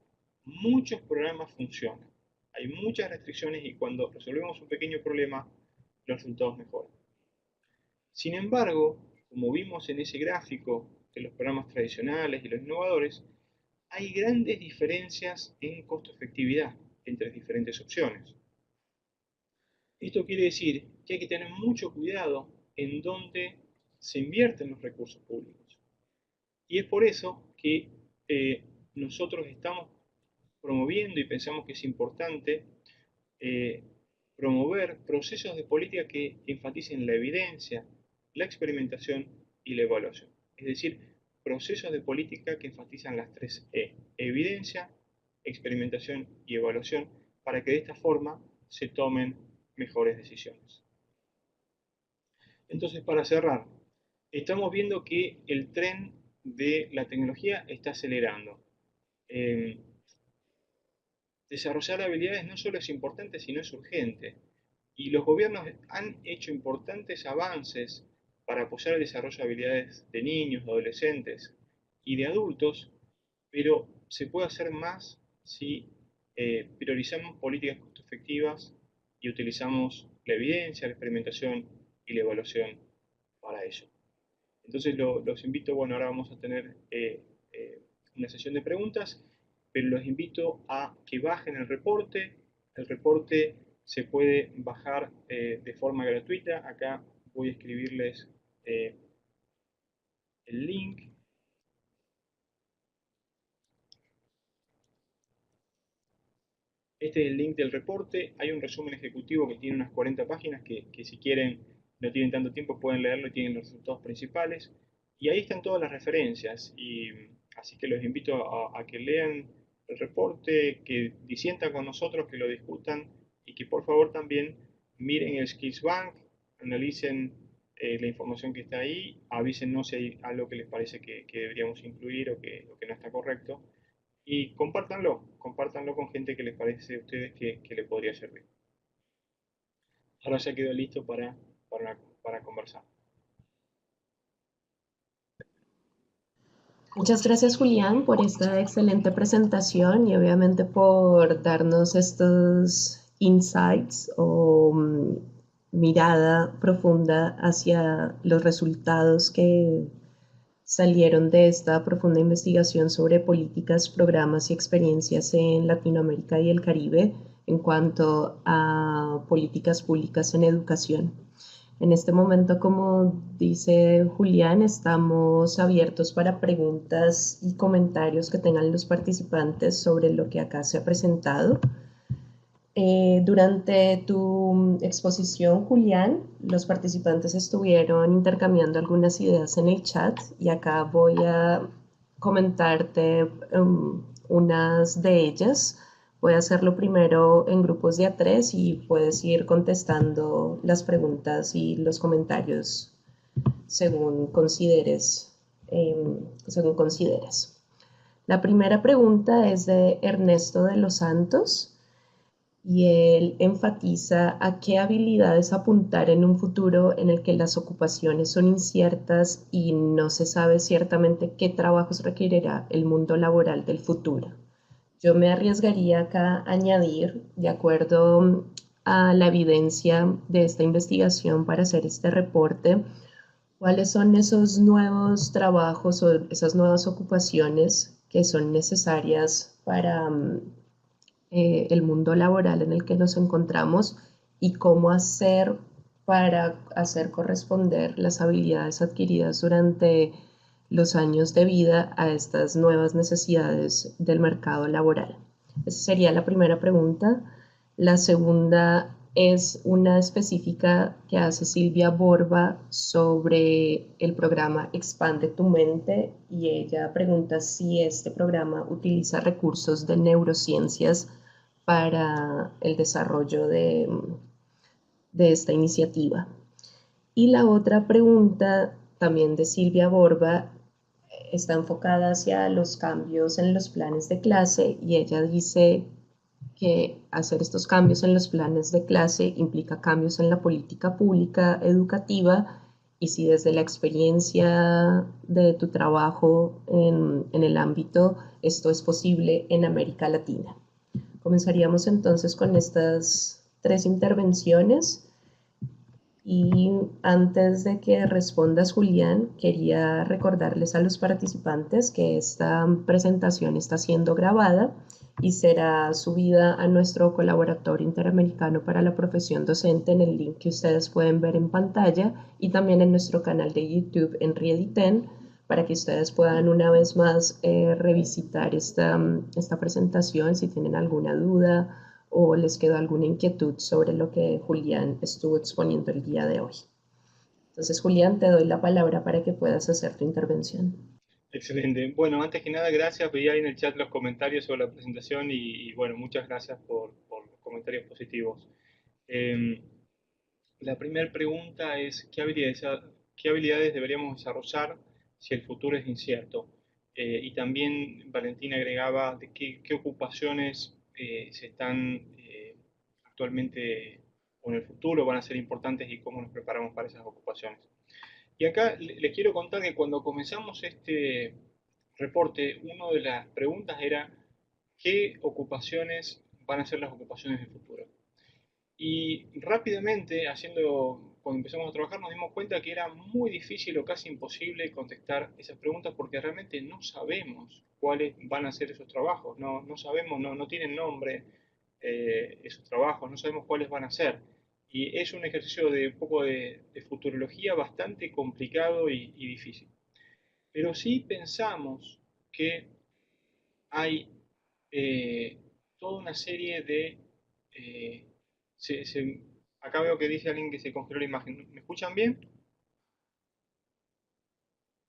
muchos programas funcionan. Hay muchas restricciones y cuando resolvemos un pequeño problema, los resultados mejoran. Sin embargo, como vimos en ese gráfico de los programas tradicionales y los innovadores, hay grandes diferencias en costo-efectividad entre diferentes opciones. Esto quiere decir que hay que tener mucho cuidado en dónde se invierten los recursos públicos. Y es por eso que nosotros estamos promoviendo y pensamos que es importante promover procesos de política que enfaticen la evidencia, la experimentación y la evaluación. Es decir, procesos de política que enfatizan las tres E: evidencia, experimentación y evaluación, para que de esta forma se tomen mejores decisiones. Entonces, para cerrar, estamos viendo que el tren de la tecnología está acelerando. Desarrollar habilidades no solo es importante, sino es urgente. Y los gobiernos han hecho importantes avances para apoyar el desarrollo de habilidades de niños, de adolescentes y de adultos, pero se puede hacer más si priorizamos políticas costo efectivas y utilizamos la evidencia, la experimentación y la evaluación para ello. Entonces los invito, bueno, ahora vamos a tener una sesión de preguntas, pero los invito a que bajen el reporte. El reporte se puede bajar de forma gratuita. Acá voy a escribirles el link. Este es el link del reporte. Hay un resumen ejecutivo que tiene unas 40 páginas que si quieren, no tienen tanto tiempo, pueden leerlo y tienen los resultados principales. Y ahí están todas las referencias. Y así que los invito a que lean el reporte, que disientan con nosotros, que lo discutan y que por favor también miren el Skills Bank, analicen la información que está ahí, avísennos si hay algo que les parece que deberíamos incluir o que no está correcto y compártanlo con gente que les parece a ustedes que le podría servir. Ahora ya quedó listo para conversar. Muchas gracias, Julián, por esta excelente presentación y obviamente por darnos estos insights o mirada profunda hacia los resultados que salieron de esta profunda investigación sobre políticas, programas y experiencias en Latinoamérica y el Caribe en cuanto a políticas públicas en educación. En este momento, como dice Julián, estamos abiertos para preguntas y comentarios que tengan los participantes sobre lo que acá se ha presentado. Durante tu exposición, Julián, los participantes estuvieron intercambiando algunas ideas en el chat y acá voy a comentarte unas de ellas. Voy a hacerlo primero en grupos de a tres y puedes ir contestando las preguntas y los comentarios según consideres. Según consideres. La primera pregunta es de Ernesto de los Santos y él enfatiza a qué habilidades apuntar en un futuro en el que las ocupaciones son inciertas y no se sabe ciertamente qué trabajos requerirá el mundo laboral del futuro. Yo me arriesgaría acá a añadir, de acuerdo a la evidencia de esta investigación para hacer este reporte, cuáles son esos nuevos trabajos o esas nuevas ocupaciones que son necesarias para el mundo laboral en el que nos encontramos y cómo hacer para hacer corresponder las habilidades adquiridas durante los años de vida a estas nuevas necesidades del mercado laboral. Esa sería la primera pregunta. La segunda es una específica que hace Silvia Borba sobre el programa Expande tu Mente y ella pregunta si este programa utiliza recursos de neurociencias para el desarrollo de esta iniciativa. Y la otra pregunta, también de Silvia Borba, está enfocada hacia los cambios en los planes de clase y ella dice que hacer estos cambios en los planes de clase implica cambios en la política pública educativa y si desde la experiencia de tu trabajo en el ámbito esto es posible en América Latina. Comenzaríamos entonces con estas tres intervenciones. Y antes de que respondas, Julián, quería recordarles a los participantes que esta presentación está siendo grabada y será subida a nuestro colaboratorio interamericano para la profesión docente en el link que ustedes pueden ver en pantalla y también en nuestro canal de YouTube en Reediten para que ustedes puedan una vez más revisitar esta presentación si tienen alguna duda o les quedó alguna inquietud sobre lo que Julián estuvo exponiendo el día de hoy. Entonces, Julián, te doy la palabra para que puedas hacer tu intervención. Excelente. Bueno, antes que nada, gracias. Veía ahí en el chat los comentarios sobre la presentación bueno, muchas gracias por los comentarios positivos. Eh, la primera pregunta es, qué habilidades deberíamos desarrollar si el futuro es incierto? Y también Valentina agregaba de qué ocupaciones se están actualmente o en el futuro van a ser importantes y cómo nos preparamos para esas ocupaciones. Y acá les quiero contar que cuando comenzamos este reporte, una de las preguntas era qué ocupaciones van a ser las ocupaciones del futuro. Y rápidamente, cuando empezamos a trabajar, nos dimos cuenta que era muy difícil o casi imposible contestar esas preguntas porque realmente no sabemos cuáles van a ser esos trabajos, no sabemos, no tienen nombre esos trabajos, no sabemos cuáles van a ser. Y es un ejercicio de un poco de futurología bastante complicado y difícil. Pero sí pensamos que hay eh, toda una serie de... eh, acá veo que dice alguien que se congeló la imagen. ¿Me escuchan bien?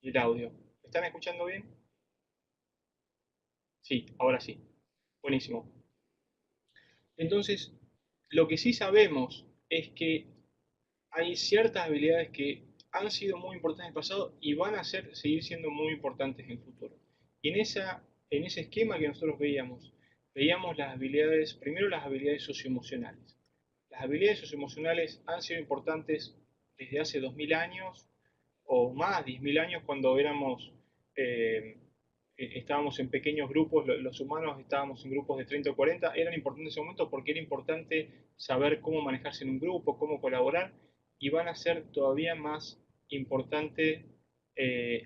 Y el audio. ¿Me están escuchando bien? Sí, ahora sí. Buenísimo. Entonces, lo que sí sabemos es que hay ciertas habilidades que han sido muy importantes en el pasado y van a seguir siendo muy importantes en el futuro. Y en ese esquema que nosotros veíamos primero las habilidades socioemocionales. Las habilidades socioemocionales han sido importantes desde hace 2000 años o más, 10.000 años, cuando eh, estábamos en pequeños grupos, los humanos estábamos en grupos de 30 o 40, eran importantes en ese momento porque era importante saber cómo manejarse en un grupo, cómo colaborar, y van a ser todavía más importantes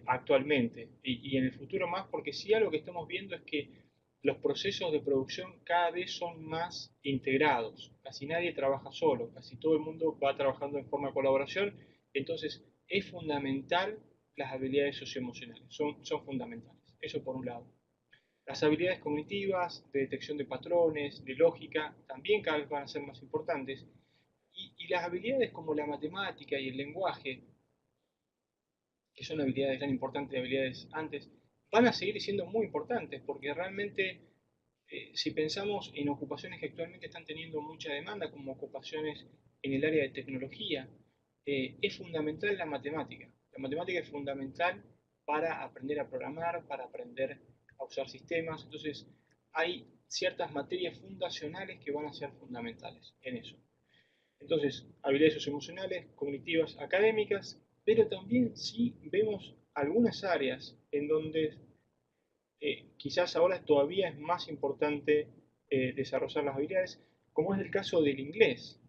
actualmente y en el futuro más, porque sí algo que estamos viendo es que los procesos de producción cada vez son más integrados. Casi nadie trabaja solo, casi todo el mundo va trabajando en forma de colaboración. Entonces, es fundamental las habilidades socioemocionales, son fundamentales. Eso por un lado. Las habilidades cognitivas, de detección de patrones, de lógica, también cada vez van a ser más importantes. Y las habilidades como la matemática y el lenguaje, que son habilidades tan importantes, habilidades antes, van a seguir siendo muy importantes porque realmente si pensamos en ocupaciones que actualmente están teniendo mucha demanda, como ocupaciones en el área de tecnología, es fundamental la matemática. La matemática es fundamental para aprender a programar, para aprender a usar sistemas. Entonces, hay ciertas materias fundacionales que van a ser fundamentales en eso. Entonces, habilidades socioemocionales, cognitivas, académicas, pero también sí vemos algunas áreas en donde quizás ahora todavía es más importante desarrollar las habilidades, como es el caso del inglés.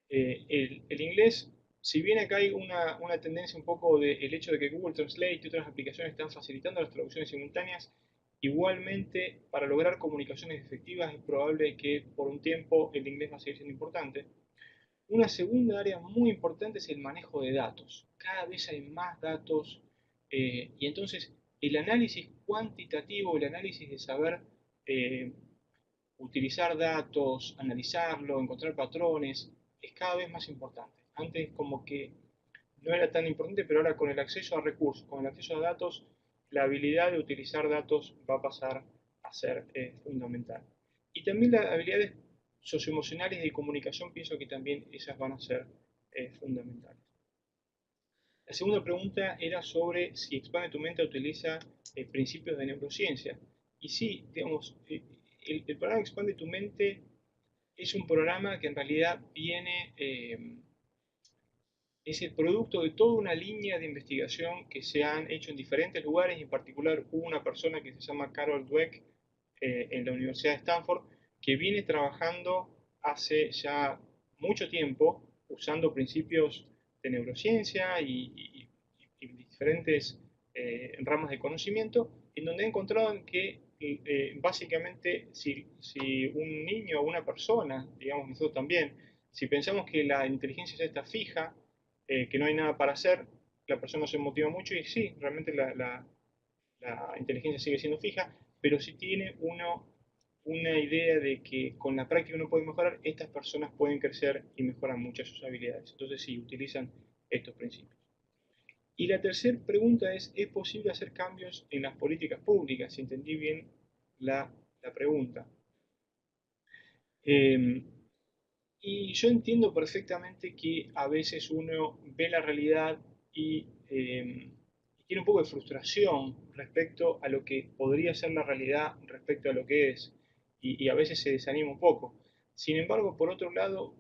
El inglés, si bien acá hay una tendencia un poco del hecho de que Google Translate y otras aplicaciones están facilitando las traducciones simultáneas, igualmente para lograr comunicaciones efectivas es probable que por un tiempo el inglés va a seguir siendo importante. Una segunda área muy importante es el manejo de datos. Cada vez hay más datos y entonces el análisis cuantitativo, el análisis de saber eh, utilizar datos, analizarlo, encontrar patrones, es cada vez más importante. Antes como que no era tan importante, pero ahora con el acceso a recursos, con el acceso a datos, la habilidad de utilizar datos va a pasar a ser fundamental. Y también las habilidades socioemocionales y de comunicación, pienso que también esas van a ser fundamentales. La segunda pregunta era sobre si Expande tu mente utiliza principios de neurociencia. Y sí, digamos, el programa Expande tu mente es un programa que en realidad viene, es el producto de toda una línea de investigación que se han hecho en diferentes lugares, y en particular hubo una persona que se llama Carol Dweck en la Universidad de Stanford, que viene trabajando hace ya mucho tiempo usando principios de neurociencia y diferentes ramas de conocimiento, en donde ha encontrado que básicamente si un niño o una persona, digamos nosotros también, si pensamos que la inteligencia ya está fija, que no hay nada para hacer, la persona se motiva mucho y sí, realmente la inteligencia sigue siendo fija, pero si tiene uno una idea de que con la práctica uno puede mejorar, estas personas pueden crecer y mejoran muchas sus habilidades. Entonces sí, utilizan estos principios. Y la tercera pregunta ¿es posible hacer cambios en las políticas públicas? Si entendí bien la pregunta. Y yo entiendo perfectamente que a veces uno ve la realidad y tiene un poco de frustración respecto a lo que podría ser la realidad, respecto a lo que es, y a veces se desanima un poco. Sin embargo, por otro lado,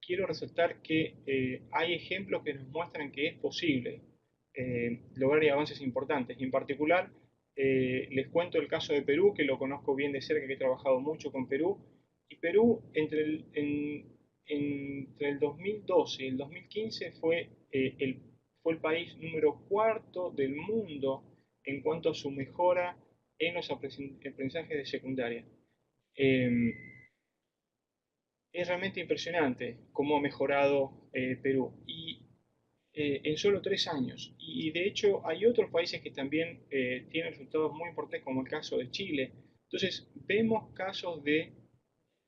quiero resaltar que hay ejemplos que nos muestran que es posible lograr avances importantes. Y en particular, les cuento el caso de Perú, que lo conozco bien de cerca, que he trabajado mucho con Perú. Y Perú, entre el 2012 y el 2015 fue el país número cuarto del mundo en cuanto a su mejora en los aprendizajes de secundaria. Eh, es realmente impresionante cómo ha mejorado Perú y en solo 3 años. Y de hecho hay otros países que también tienen resultados muy importantes, como el caso de Chile. Entonces vemos casos de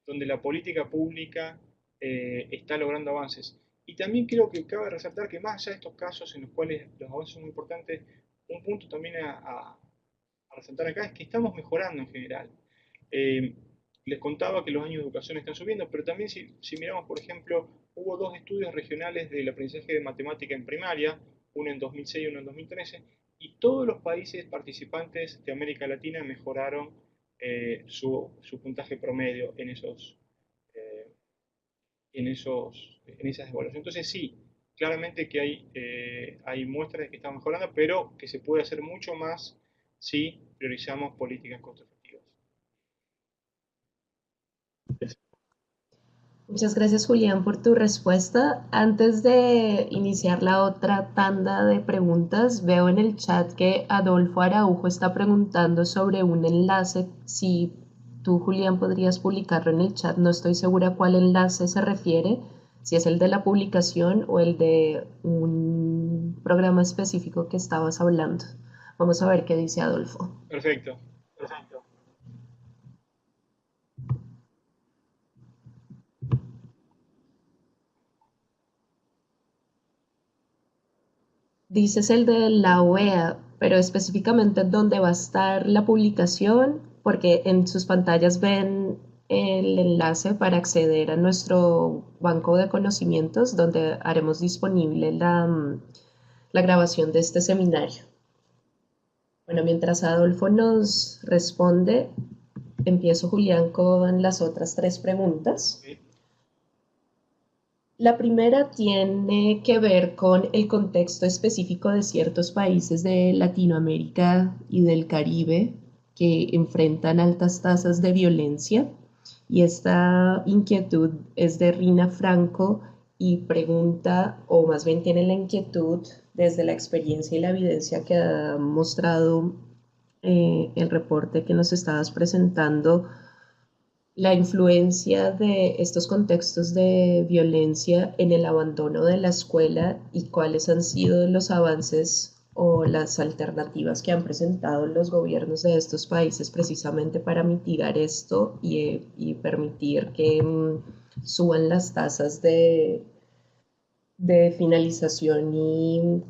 donde la política pública está logrando avances. Y también creo que cabe resaltar que más allá de estos casos en los cuales los avances son muy importantes, un punto también a resaltar acá es que estamos mejorando en general. Eh, Les contaba que los años de educación están subiendo, pero también si miramos, por ejemplo, hubo 2 estudios regionales del aprendizaje de matemática en primaria, uno en 2006 y uno en 2013, y todos los países participantes de América Latina mejoraron su puntaje promedio eh, en esas evaluaciones. Entonces sí, claramente que hay muestras de que estamos mejorando, pero que se puede hacer mucho más si priorizamos políticas costo efectivas. Muchas gracias, Julián, por tu respuesta. Antes de iniciar la otra tanda de preguntas, veo en el chat que Adolfo Araujo está preguntando sobre un enlace. Si tú, Julián, podrías publicarlo en el chat. No estoy segura a cuál enlace se refiere, si es el de la publicación o el de un programa específico que estabas hablando. Vamos a ver qué dice Adolfo. Perfecto. Dices el de la OEA, pero específicamente dónde va a estar la publicación, porque en sus pantallas ven el enlace para acceder a nuestro banco de conocimientos, donde haremos disponible la grabación de este seminario. Bueno, mientras Adolfo nos responde, empiezo, Julián, con las otras 3 preguntas. Sí. La primera tiene que ver con el contexto específico de ciertos países de Latinoamérica y del Caribe que enfrentan altas tasas de violencia. Y esta inquietud es de Rina Franco y pregunta, o más bien tiene la inquietud desde la experiencia y la evidencia que ha mostrado el reporte que nos estabas presentando, la influencia de estos contextos de violencia en el abandono de la escuela y cuáles han sido los avances o las alternativas que han presentado los gobiernos de estos países precisamente para mitigar esto y permitir que suban las tasas de finalización y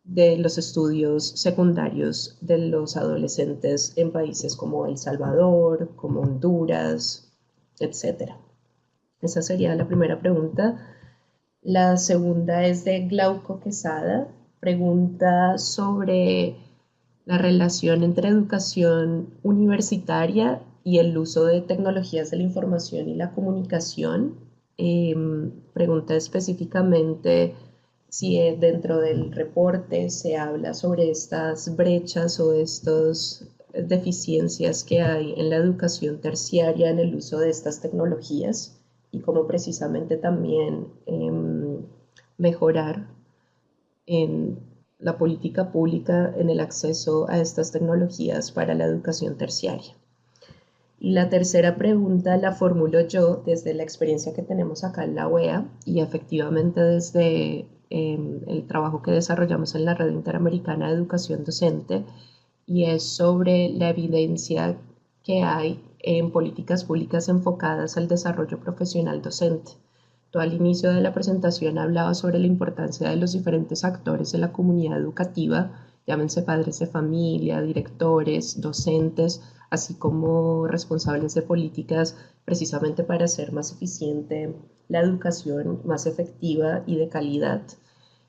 de los estudios secundarios de los adolescentes en países como El Salvador, como Honduras, etcétera. Esa sería la primera pregunta. La segunda es de Glauco Quesada. Pregunta sobre la relación entre educación universitaria y el uso de tecnologías de la información y la comunicación. Pregunta específicamente si dentro del reporte se habla sobre estas brechas o estas deficiencias que hay en la educación terciaria en el uso de estas tecnologías y cómo precisamente también mejorar en la política pública en el acceso a estas tecnologías para la educación terciaria. Y la tercera pregunta la formulo yo desde la experiencia que tenemos acá en la UEA y efectivamente desde el trabajo que desarrollamos en la Red Interamericana de Educación Docente, y es sobre la evidencia que hay en políticas públicas enfocadas al desarrollo profesional docente. Tú al inicio de la presentación hablaba sobre la importancia de los diferentes actores de la comunidad educativa, llámense padres de familia, directores, docentes, así como responsables de políticas, precisamente para hacer más eficiente la educación, más efectiva y de calidad.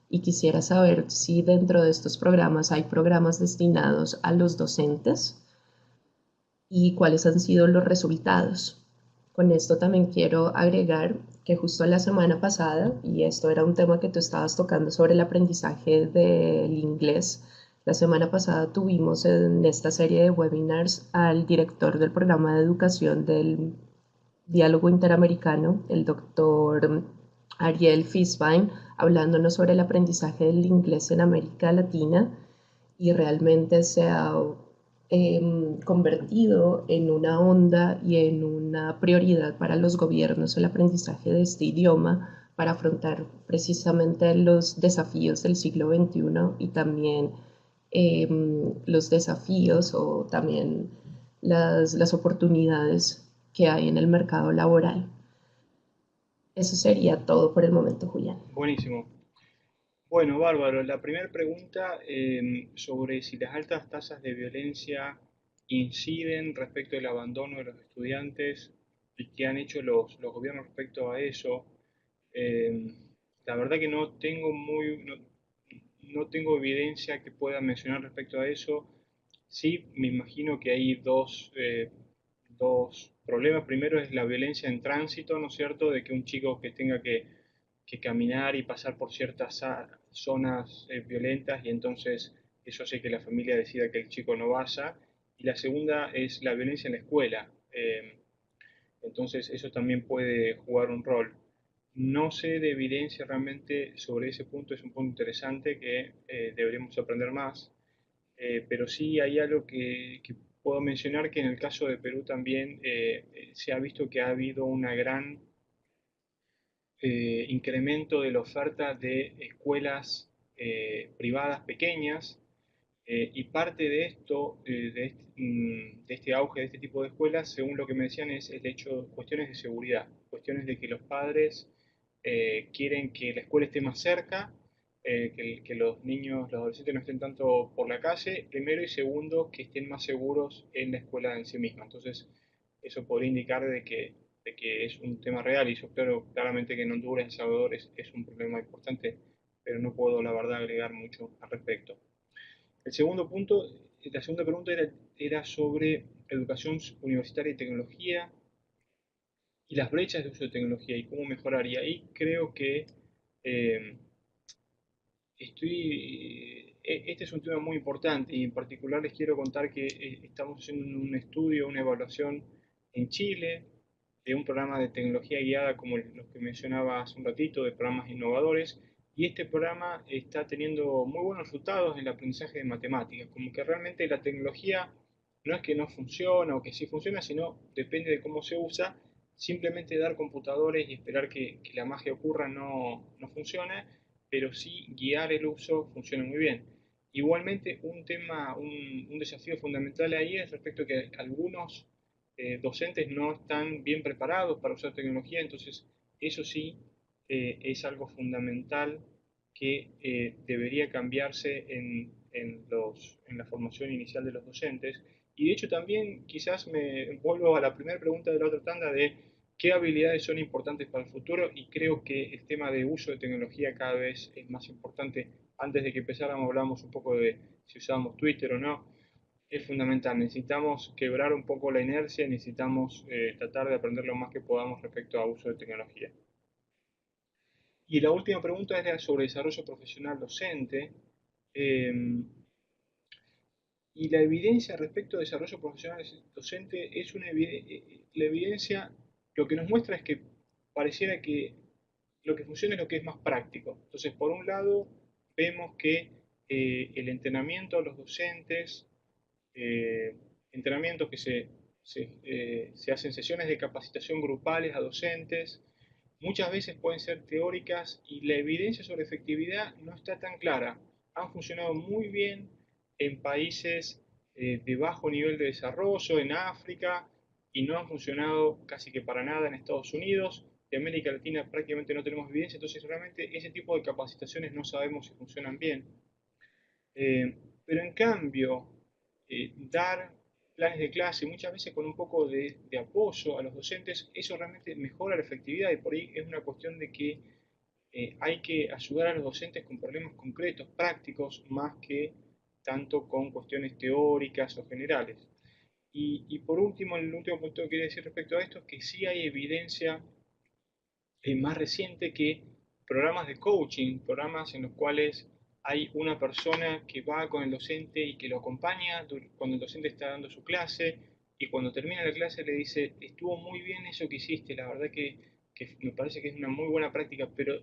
Y quisiera saber si dentro de estos programas hay programas destinados a los docentes y cuáles han sido los resultados. Con esto también quiero agregar que justo la semana pasada, y esto era un tema que tú estabas tocando sobre el aprendizaje del inglés, la semana pasada tuvimos en esta serie de webinars al director del programa de educación del Diálogo Interamericano, el doctor Ariel Fisbein, hablándonos sobre el aprendizaje del inglés en América Latina, y realmente se ha convertido en una onda y en una prioridad para los gobiernos el aprendizaje de este idioma para afrontar precisamente los desafíos del siglo XXI y también los desafíos o también las oportunidades que hay en el mercado laboral. Eso sería todo por el momento, Julián. Buenísimo. Bueno, bárbaro. La primera pregunta sobre si las altas tasas de violencia inciden respecto del abandono de los estudiantes y qué han hecho los gobiernos respecto a eso. Eh, la verdad que no tengo evidencia que pueda mencionar respecto a eso. Sí, me imagino que hay dos problemas. Primero es la violencia en tránsito, ¿no es cierto? De que un chico que tenga que caminar y pasar por ciertas zonas violentas y entonces eso hace que la familia decida que el chico no vaya. Y la segunda es la violencia en la escuela. Entonces eso también puede jugar un rol. No sé de evidencia realmente sobre ese punto, es un punto interesante que deberíamos aprender más, pero sí hay algo que puedo mencionar que en el caso de Perú también se ha visto que ha habido una gran incremento de la oferta de escuelas privadas pequeñas y parte de esto, de este auge de este tipo de escuelas, según lo que me decían, es el hecho, cuestiones de seguridad, cuestiones de que los padres quieren que la escuela esté más cerca, que los niños, los adolescentes no estén tanto por la calle, primero, y segundo, que estén más seguros en la escuela en sí misma. Entonces, eso podría indicar de que es un tema real y yo espero claramente que en Honduras y El Salvador es un problema importante, pero no puedo, la verdad, agregar mucho al respecto. El segundo punto, la segunda pregunta era sobre educación universitaria y tecnología y las brechas de uso de tecnología y cómo mejorar. Y ahí creo que eh, este es un tema muy importante y en particular les quiero contar que estamos haciendo un estudio, una evaluación en Chile de un programa de tecnología guiada como los que mencionaba hace un ratito, de programas innovadores, y este programa está teniendo muy buenos resultados en el aprendizaje de matemáticas, como que realmente la tecnología no es que no funciona o que sí funciona, sino depende de cómo se usa, simplemente dar computadores y esperar que la magia ocurra no funciona, pero sí guiar el uso funciona muy bien. Igualmente, un desafío fundamental ahí es respecto a que algunos docentes no están bien preparados para usar tecnología, entonces eso sí es algo fundamental que debería cambiarse en la formación inicial de los docentes. Y de hecho también quizás me vuelvo a la primera pregunta de la otra tanda de qué habilidades son importantes para el futuro y creo que el tema de uso de tecnología cada vez es más importante. Antes de que empezáramos hablamos un poco de si usábamos Twitter o no. Es fundamental, necesitamos quebrar un poco la inercia, necesitamos tratar de aprender lo más que podamos respecto a uso de tecnología. Y la última pregunta era sobre desarrollo profesional docente. eh, y la evidencia respecto a desarrollo profesional docente es la evidencia lo que nos muestra es que pareciera que lo que funciona es lo que es más práctico. Entonces, por un lado, vemos que el entrenamiento a los docentes, eh, entrenamientos que se hacen sesiones de capacitación grupales a docentes, muchas veces pueden ser teóricas y la evidencia sobre efectividad no está tan clara. Han funcionado muy bien en países de bajo nivel de desarrollo, en África, y no han funcionado casi que para nada en Estados Unidos. De América Latina prácticamente no tenemos evidencia, entonces realmente ese tipo de capacitaciones no sabemos si funcionan bien. Pero en cambio, dar planes de clase, muchas veces con un poco de apoyo a los docentes, eso realmente mejora la efectividad y por ahí es una cuestión de que hay que ayudar a los docentes con problemas concretos, prácticos, más que tanto con cuestiones teóricas o generales. Y por último, el último punto que quería decir respecto a esto es que sí hay evidencia más reciente que programas de coaching, programas en los cuales hay una persona que va con el docente y que lo acompaña cuando el docente está dando su clase y cuando termina la clase le dice, estuvo muy bien eso que hiciste, la verdad que me parece que es una muy buena práctica, pero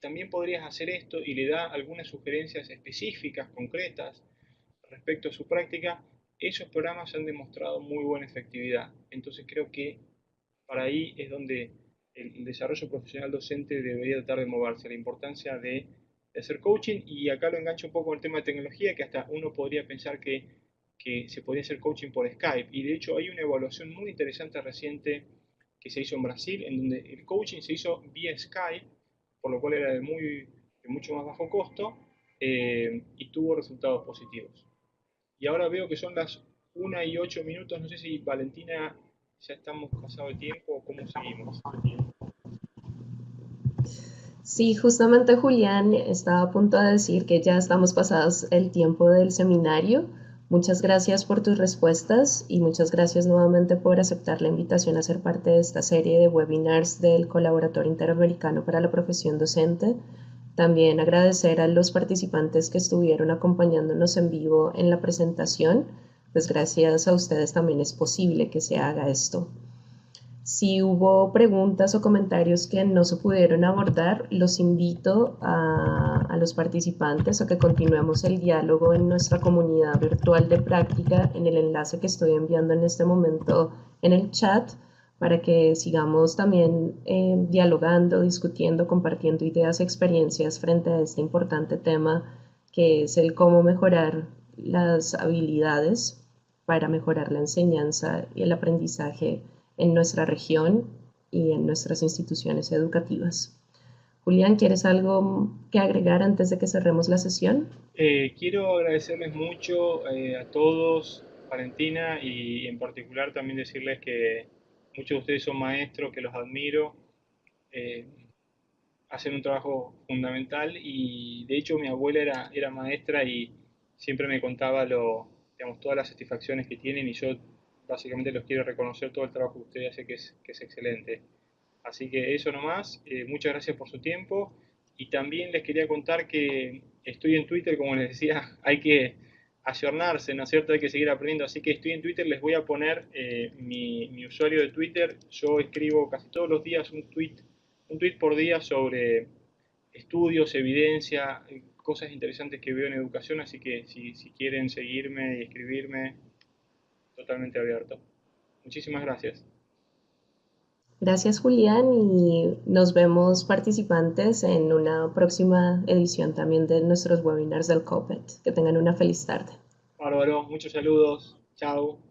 también podrías hacer esto y le da algunas sugerencias específicas, concretas respecto a su práctica. Esos programas han demostrado muy buena efectividad. Entonces creo que para ahí es donde el desarrollo profesional docente debería tratar de moverse, la importancia de hacer coaching, y acá lo engancho un poco con el tema de tecnología, que hasta uno podría pensar que se podría hacer coaching por Skype, y de hecho hay una evaluación muy interesante reciente que se hizo en Brasil, en donde el coaching se hizo vía Skype, por lo cual era de mucho más bajo costo, y tuvo resultados positivos. Y ahora veo que son las 1:08, no sé si Valentina ya estamos pasado de tiempo o cómo seguimos. Sí, justamente Julián estaba a punto de decir que ya estamos pasados el tiempo del seminario. Muchas gracias por tus respuestas y muchas gracias nuevamente por aceptar la invitación a ser parte de esta serie de webinars del Colaboratorio Interamericano para la Profesión Docente. También agradecer a los participantes que estuvieron acompañándonos en vivo en la presentación, pues gracias a ustedes también es posible que se haga esto. Si hubo preguntas o comentarios que no se pudieron abordar, los invito a los participantes a que continuemos el diálogo en nuestra comunidad virtual de práctica en el enlace que estoy enviando en este momento en el chat para que sigamos también dialogando, discutiendo, compartiendo ideas y experiencias frente a este importante tema que es el cómo mejorar las habilidades para mejorar la enseñanza y el aprendizaje en nuestra región y en nuestras instituciones educativas. Julián, ¿quieres algo que agregar antes de que cerremos la sesión? Quiero agradecerles mucho a todos, Valentina, y en particular también decirles que muchos de ustedes son maestros, que los admiro, eh, hacen un trabajo fundamental y de hecho mi abuela era maestra y siempre me contaba digamos, todas las satisfacciones que tienen y yo básicamente los quiero reconocer todo el trabajo que ustedes hacen que es excelente. Así que eso nomás, muchas gracias por su tiempo y también les quería contar que estoy en Twitter, como les decía, hay que ayornarse, ¿no es cierto? Hay que seguir aprendiendo, así que estoy en Twitter, les voy a poner mi usuario de Twitter, yo escribo casi todos los días un tweet por día sobre estudios, evidencia, cosas interesantes que veo en educación, así que si quieren seguirme y escribirme, totalmente abierto. Muchísimas gracias. Gracias, Julián, y nos vemos participantes en una próxima edición también de nuestros webinars del COPET. Que tengan una feliz tarde. Bárbaro, muchos saludos, chao.